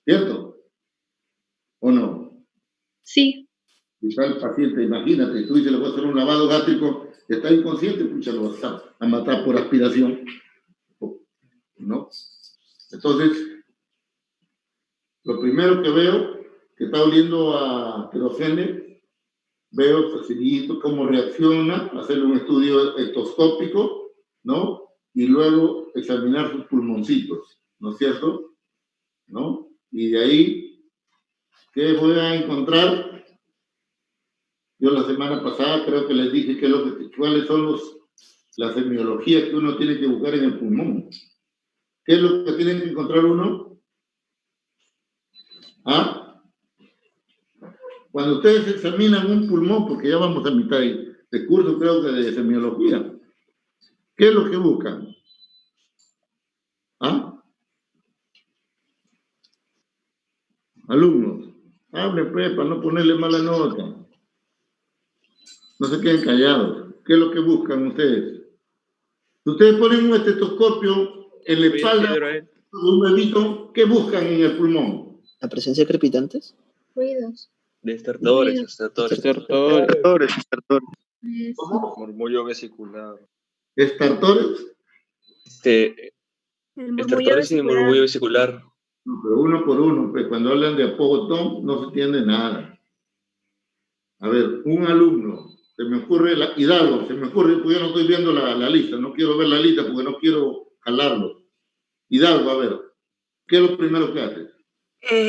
¿Cierto? ¿O no? Sí. Si está el paciente, imagínate, tú dices, le voy a hacer un lavado gástrico, está inconsciente, pucha, lo vas a matar por aspiración. ¿No? Entonces, lo primero que veo, que está oliendo a querosene, veo facilito cómo reacciona, hacerle un estudio ectoscópico, ¿no? Y luego examinar sus pulmoncitos, ¿no es cierto? ¿No? Y de ahí, ¿qué voy a encontrar? Yo la semana pasada creo que les dije cuáles son las semiologías que uno tiene que buscar en el pulmón. ¿Qué es lo que tiene que encontrar uno? ¿Ah? Cuando ustedes examinan un pulmón, porque ya vamos a mitad de curso, creo que de semiología, ¿qué es lo que buscan? ¿Ah? Alumnos, hablen pues para no ponerle mala nota. No se queden callados. ¿Qué es lo que buscan ustedes? Si ustedes ponen un estetoscopio en la espalda de un bebito, ¿qué buscan en el pulmón? ¿La presencia de crepitantes? Ruidos. De estertores. Murmullo vesicular. ¿Estartores? Estertores y murmullo vesicular. No, pero uno por uno, pues cuando hablan de apogotón no se entiende nada. A ver, un alumno, se me ocurre, Hidalgo, se me ocurre, porque yo no estoy viendo la lista, no quiero ver la lista porque no quiero jalarlo. Hidalgo, a ver, ¿qué es lo primero que hace?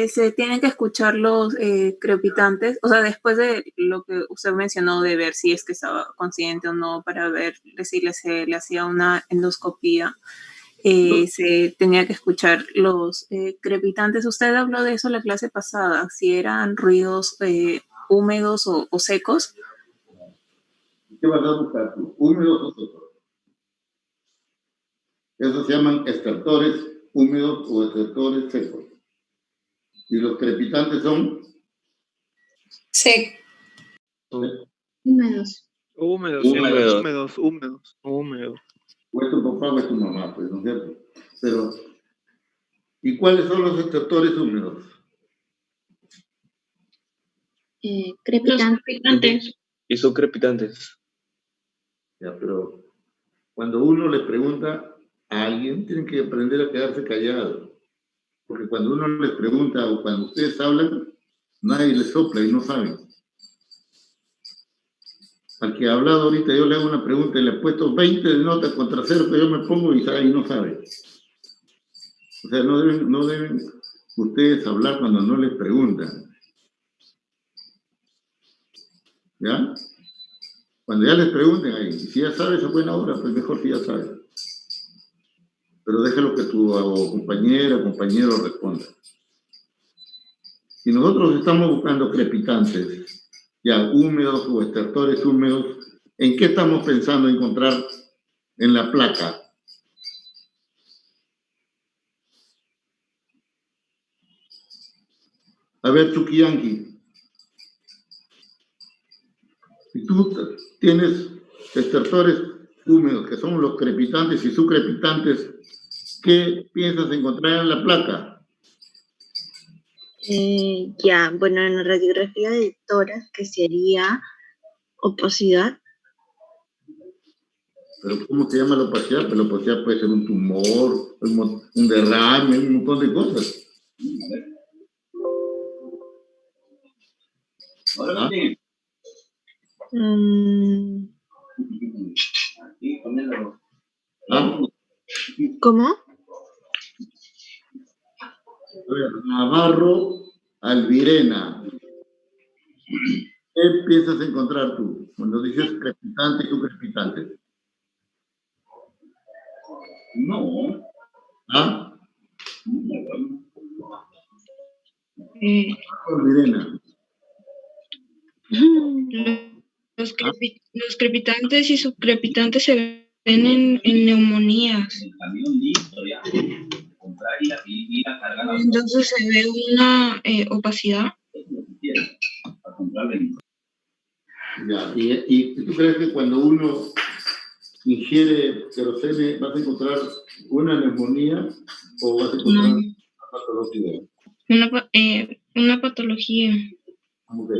Se tienen que escuchar los crepitantes, o sea, después de lo que usted mencionó de ver si es que estaba consciente o no, para ver si le hacía una endoscopía, se tenía que escuchar los crepitantes. Usted habló de eso en la clase pasada, si eran ruidos húmedos o secos. ¿Qué vas a buscar tú? ¿Húmedos o secos? Esos se llaman estertores húmedos o estertores secos. ¿Y los crepitantes son? Húmedos. Húmedos. O es tu papá o es tu mamá, pues, ¿no es cierto? Pero, ¿y cuáles son los estertores húmedos? Crepitantes. Y son crepitantes. Ya, pero cuando uno le pregunta a alguien, tienen que aprender a quedarse callado. Porque cuando uno les pregunta o cuando ustedes hablan, nadie les sopla y no saben. Al que ha hablado ahorita, yo le hago una pregunta y le he puesto 20 de nota contra 0 que yo me pongo y no sabe. O sea, no deben ustedes hablar cuando no les preguntan. ¿Ya? Cuando ya les pregunten ahí, si ya sabes a buena hora, pues mejor si ya sabes. Pero déjalo que tu compañera o compañero responda. Si nosotros estamos buscando crepitantes, ya húmedos o estertores húmedos, ¿en qué estamos pensando encontrar en la placa? A ver, Chuquiyanqui, si tú tienes estertores húmedos, que son los crepitantes y subcrepitantes, ¿qué piensas encontrar en la placa? Ya, bueno, en la radiografía de tórax, que sería opacidad. ¿Pero cómo se llama la opacidad? Pues la opacidad puede ser un tumor, un derrame, un montón de cosas. ¿Ah? ¿Ah? ¿Cómo? A ver, Navarro Alvirena. ¿Qué piensas encontrar tú cuando dices crepitante y subcrepitante? No. ¿Ah? Alvirena. Los crepitantes y subcrepitantes se ven en neumonías. Entonces se ve una opacidad. Ya, ¿y tú crees que cuando uno ingiere querosene vas a encontrar una neumonía o vas a encontrar una patología? Una patología. Ok.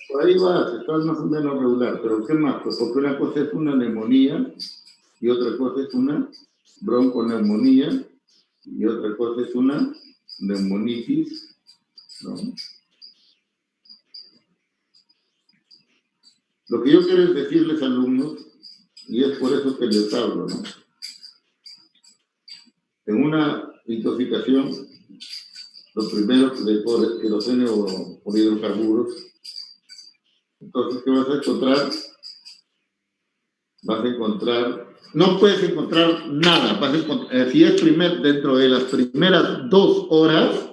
Por ahí vas, estás más o menos regular, pero ¿qué más? Pues porque una cosa es una neumonía y otra cosa es una bronconeumonía y otra cosa es una neumonitis, ¿no? Lo que yo quiero es decirles, alumnos, y es por eso que les hablo, ¿no? En una intoxicación, lo primero por querosene o por hidrocarburos, entonces, ¿qué vas a encontrar? Vas a encontrar, no puedes encontrar nada, vas a encontrar, si es dentro de las primeras 2 horas,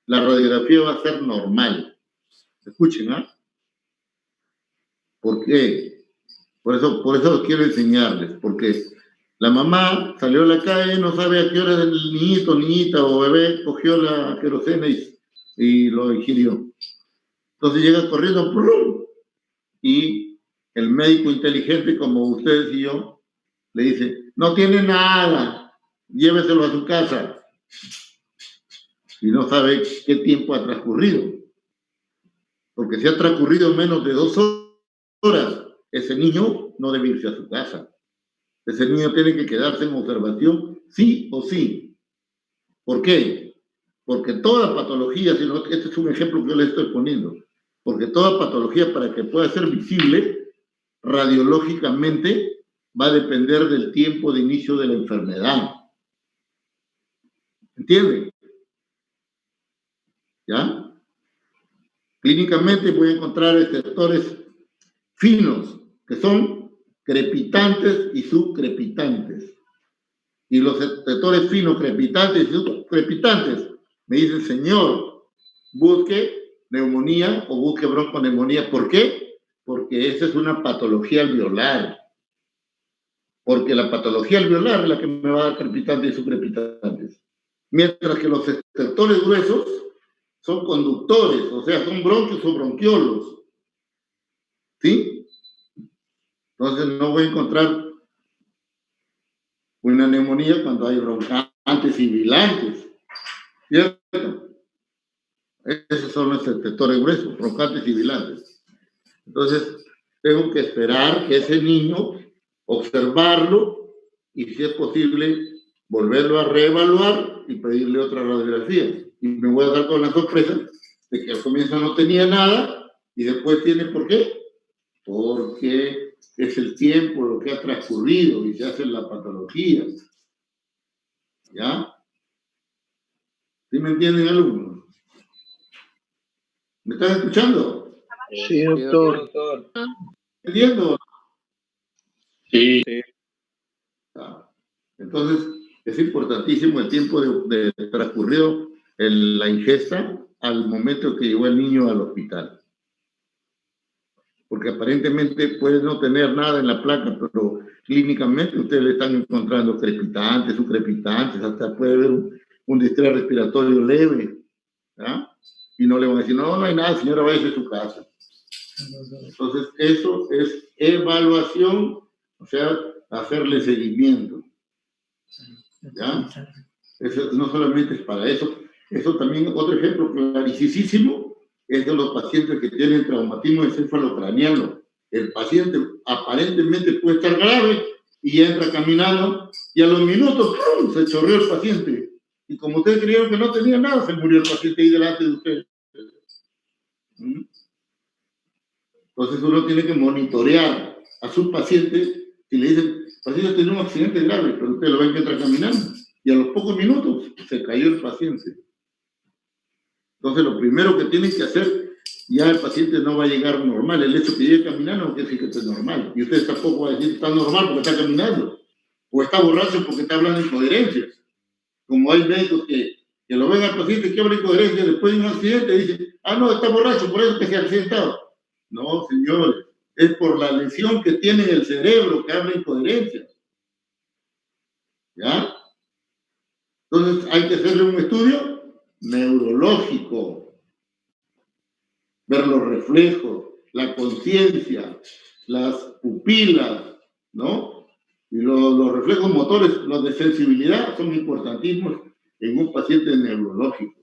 la radiografía va a ser normal. Escuchen, ¿ah? ¿Por qué? Por eso quiero enseñarles, porque la mamá salió a la calle, no sabe a qué hora el niñito, niñita o bebé cogió la querosena y lo ingirió. Entonces llega corriendo, ¡prum! Y el médico inteligente como ustedes y yo le dice, no tiene nada, lléveselo a su casa. Y no sabe qué tiempo ha transcurrido. Porque si ha transcurrido menos de 2 horas, ese niño no debe irse a su casa. Ese niño tiene que quedarse en observación, sí o sí. ¿Por qué? Porque toda patología, este es un ejemplo que yo le estoy poniendo, porque toda patología para que pueda ser visible radiológicamente va a depender del tiempo de inicio de la enfermedad. ¿Entienden? ¿Ya? Clínicamente voy a encontrar sectores finos, que son crepitantes y subcrepitantes. Y los sectores finos, crepitantes y subcrepitantes, me dicen, señor, busque neumonía o busque bronconeumonía. ¿Por qué? Porque esa es una patología alveolar. Porque la patología alveolar es la que me va a dar crepitantes y subcrepitantes. Mientras que los sectores gruesos son conductores, o sea, son bronquios o bronquiolos. ¿Sí? Entonces no voy a encontrar una neumonía cuando hay broncantes sibilantes. ¿Cierto? Esos son los sectores gruesos, broncantes sibilantes. Entonces, tengo que esperar que ese niño, observarlo y, si es posible, volverlo a reevaluar y pedirle otra radiografía. Y me voy a dar con la sorpresa de que al comienzo no tenía nada y después tiene, ¿por qué? Porque es el tiempo lo que ha transcurrido y se hace la patología. ¿Ya? ¿Sí me entienden, alumnos? ¿Me están escuchando? Sí, doctor. ¿Entiendo? Sí. Entonces, es importantísimo el tiempo de transcurrido en la ingesta al momento que llegó el niño al hospital. Porque aparentemente puede no tener nada en la placa, pero clínicamente ustedes le están encontrando crepitantes, subcrepitantes, hasta puede haber un distrés respiratorio leve, ¿ah? Y no le van a decir, no hay nada, señora, váyase a su casa. Entonces, eso es evaluación, o sea, hacerle seguimiento. ¿Ya? Eso no solamente es para eso, eso también, otro ejemplo clarísimo, es de los pacientes que tienen traumatismo encefalocraniano. El paciente aparentemente puede estar grave y entra caminando y a los minutos ¡pum!, se chorreó el paciente. Y como ustedes creyeron que no tenía nada, se murió el paciente ahí delante de ustedes. Entonces uno tiene que monitorear a su paciente. Si le dicen, paciente tiene un accidente grave, pero usted lo ven que entra caminando. Y a los pocos minutos se cayó el paciente. Entonces lo primero que tienen que hacer, ya el paciente no va a llegar normal. El hecho que llegue caminando no quiere decir que esté normal. Y usted tampoco va a decir que está normal porque está caminando. O está borracho porque está hablando de incoherencias. Como hay médicos que lo ven al paciente que habla incoherencias después de un accidente y dicen, no, está borracho, por eso que se ha accidentado. No, señores, es por la lesión que tiene en el cerebro que habla incoherencias. ¿Ya? Entonces hay que hacerle un estudio neurológico, ver los reflejos, la conciencia, las pupilas, ¿no? Y los reflejos motores, los de sensibilidad, son importantísimos en un paciente neurológico.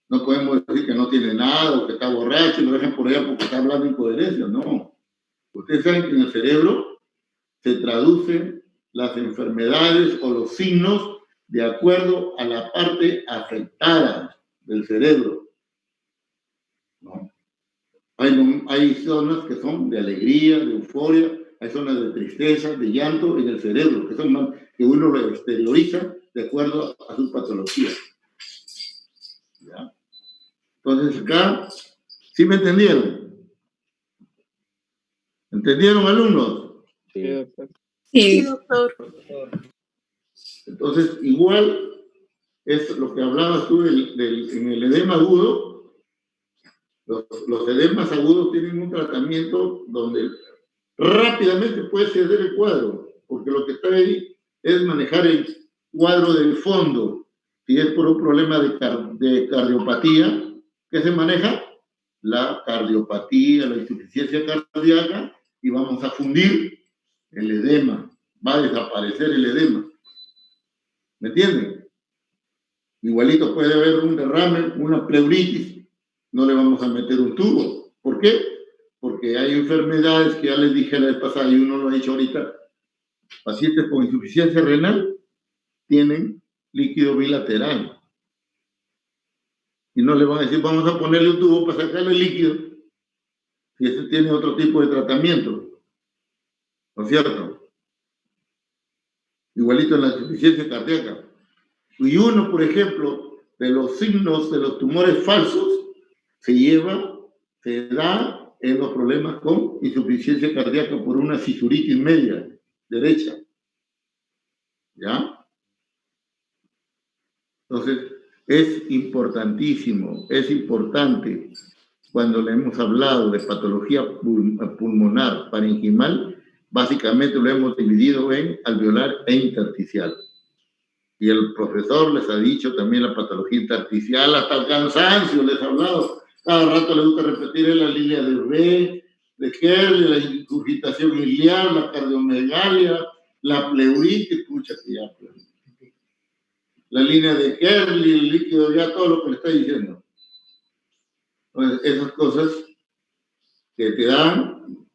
No podemos decir que no tiene nada o que está borracho y lo dejan por allá porque está hablando incoherencia, no. Ustedes saben que en el cerebro se traducen las enfermedades o los signos de acuerdo a la parte afectada del cerebro. ¿No? Hay zonas que son de alegría, de euforia, hay zonas de tristeza, de llanto en el cerebro, que uno lo exterioriza de acuerdo a su patología. ¿Ya? Entonces acá, ¿sí me entendieron? ¿Entendieron, alumnos? Sí, doctor. Entonces, igual es lo que hablabas tú en el edema agudo. Los edemas agudos tienen un tratamiento donde rápidamente puede ceder el cuadro, porque lo que está ahí es manejar el cuadro del fondo. Si es por un problema de cardiopatía, ¿qué se maneja? La cardiopatía, la insuficiencia cardíaca, y vamos a fundir el edema. Va a desaparecer el edema. ¿Me entienden? Igualito puede haber un derrame, una pleuritis, no le vamos a meter un tubo. ¿Por qué? Porque hay enfermedades que ya les dije la vez pasada y uno lo ha dicho ahorita. Pacientes con insuficiencia renal tienen líquido bilateral. Y no le van a decir, vamos a ponerle un tubo para sacarle el líquido. Si ese tiene otro tipo de tratamiento. ¿No es cierto? Igualito en la insuficiencia cardíaca. Y uno, por ejemplo, de los signos de los tumores falsos se da en los problemas con insuficiencia cardíaca por una fisuritis media, derecha. ¿Ya? Entonces, es importantísimo, es importante, cuando le hemos hablado de patología pulmonar parenquimal, básicamente lo hemos dividido en alveolar e intersticial. Y el profesor les ha dicho también la patología intersticial, hasta el cansancio les ha hablado. Cada rato le gusta repetir la línea de B, de Kerr, la ingurgitación iliar, la cardiomegalia, la pleuritis, pucha que ya, la línea de Kerr, el líquido, ya todo lo que le está diciendo. Entonces, esas cosas que te dan,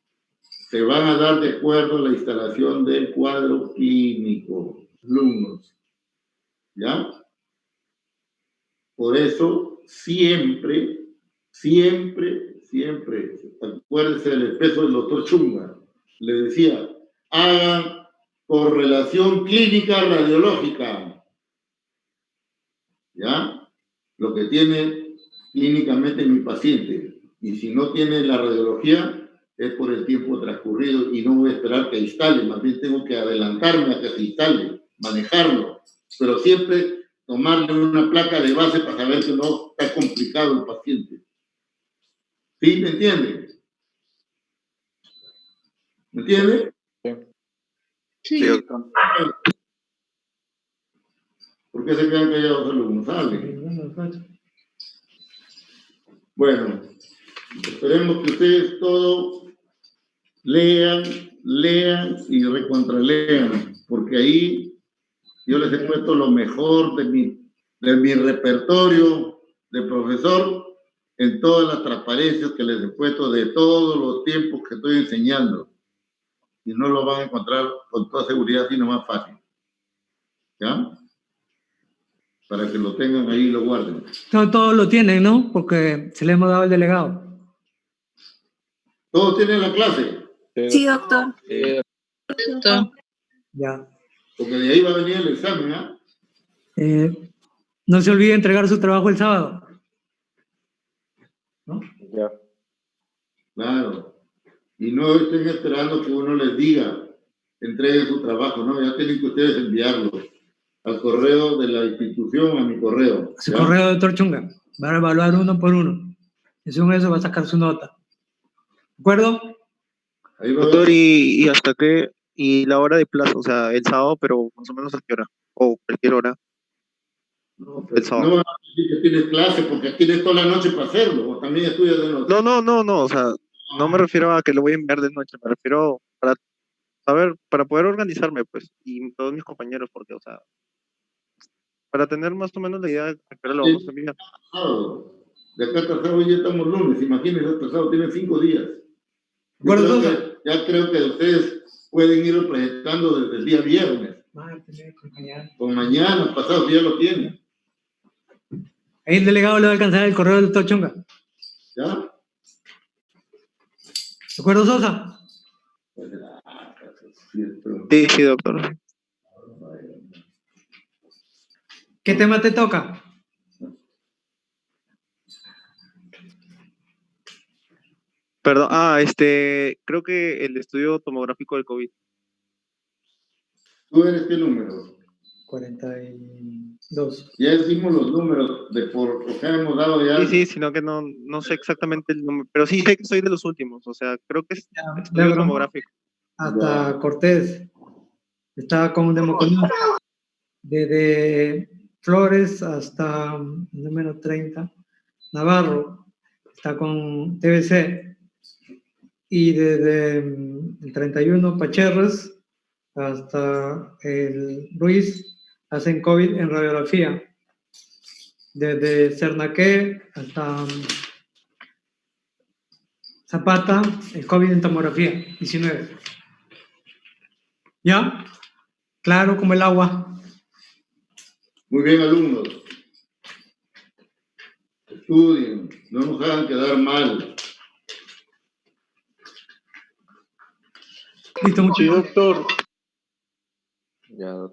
se van a dar de acuerdo a la instalación del cuadro clínico, alumnos. ¿Ya? Por eso, siempre, acuérdense del peso del doctor Chunga, le decía, hagan correlación clínica radiológica. ¿Ya? Lo que tiene clínicamente mi paciente. Y si no tiene la radiología, es por el tiempo transcurrido y no voy a esperar que instale, más bien tengo que adelantarme a que se instale, manejarlo. Pero siempre tomarle una placa de base para saber que no está complicado el paciente. ¿Sí? ¿Me entienden? ¿Me entienden? Sí. ¿Por qué se quedan callados alumnos? Salen. Bueno, esperemos que ustedes todo lean y recontralean, porque ahí yo les he puesto lo mejor de mi repertorio de profesor en todas las transparencias que les he puesto de todos los tiempos que estoy enseñando. Y no lo van a encontrar con toda seguridad, sino más fácil. ¿Ya? para que lo tengan ahí y lo guarden. Todos lo tienen, ¿no? Porque se le hemos dado al delegado. ¿Todos tienen la clase? Sí, doctor. Ya. Porque de ahí va a venir el examen, ¿ah? No se olvide entregar su trabajo el sábado. ¿No? Ya. Claro. Y no estén esperando que uno les diga, entreguen su trabajo, ¿no? Ya tienen que ustedes enviarlo al correo de la institución, a mi correo. Su correo, doctor Chunga. Van a evaluar uno por uno. Y según eso va a sacar su nota. ¿De acuerdo? Doctor, ¿y hasta qué? ¿Y la hora de plazo? O sea, el sábado, pero más o menos a qué hora. O cualquier hora. No, el sábado. no van a decir que tienes clase porque tienes toda la noche para hacerlo, o también estudias de noche. No, o sea, no me refiero a que lo voy a enviar de noche, me refiero para saber, para poder organizarme, pues, y todos mis compañeros, porque, o sea, para tener más o menos la idea de a qué hora lo vamos a enviar. De acá hasta sábado ya estamos lunes, imagínense, hasta sábado tienen 5 días. Ya creo que ustedes pueden irlo presentando desde el día viernes. Con mañana, pasado, ya lo tienen. Ahí el delegado le va a alcanzar el correo del doctor Chunga. ¿Ya? ¿De acuerdo, Sosa? Sí, doctor. ¿Qué tema te toca? Perdón, creo que el estudio tomográfico del COVID. ¿Tú eres qué número? 42. Ya decimos los números de por lo que hemos dado ya. Sí, sino que no sé exactamente el número, pero sí sé que soy de los últimos, o sea, creo que es estudio tomográfico. Hasta Cortés. Está con Democonía. Desde Flores hasta número 30. Navarro está con TBC. Y desde el 31 Pacherres hasta el Ruiz hacen COVID en radiografía. Desde Cernaque hasta Zapata, el COVID en tomografía, 19. ¿Ya? Claro como el agua. Muy bien, alumnos. Estudien, no nos hagan quedar mal. Listo, mucho. Sí, doctor. Ya, doctor.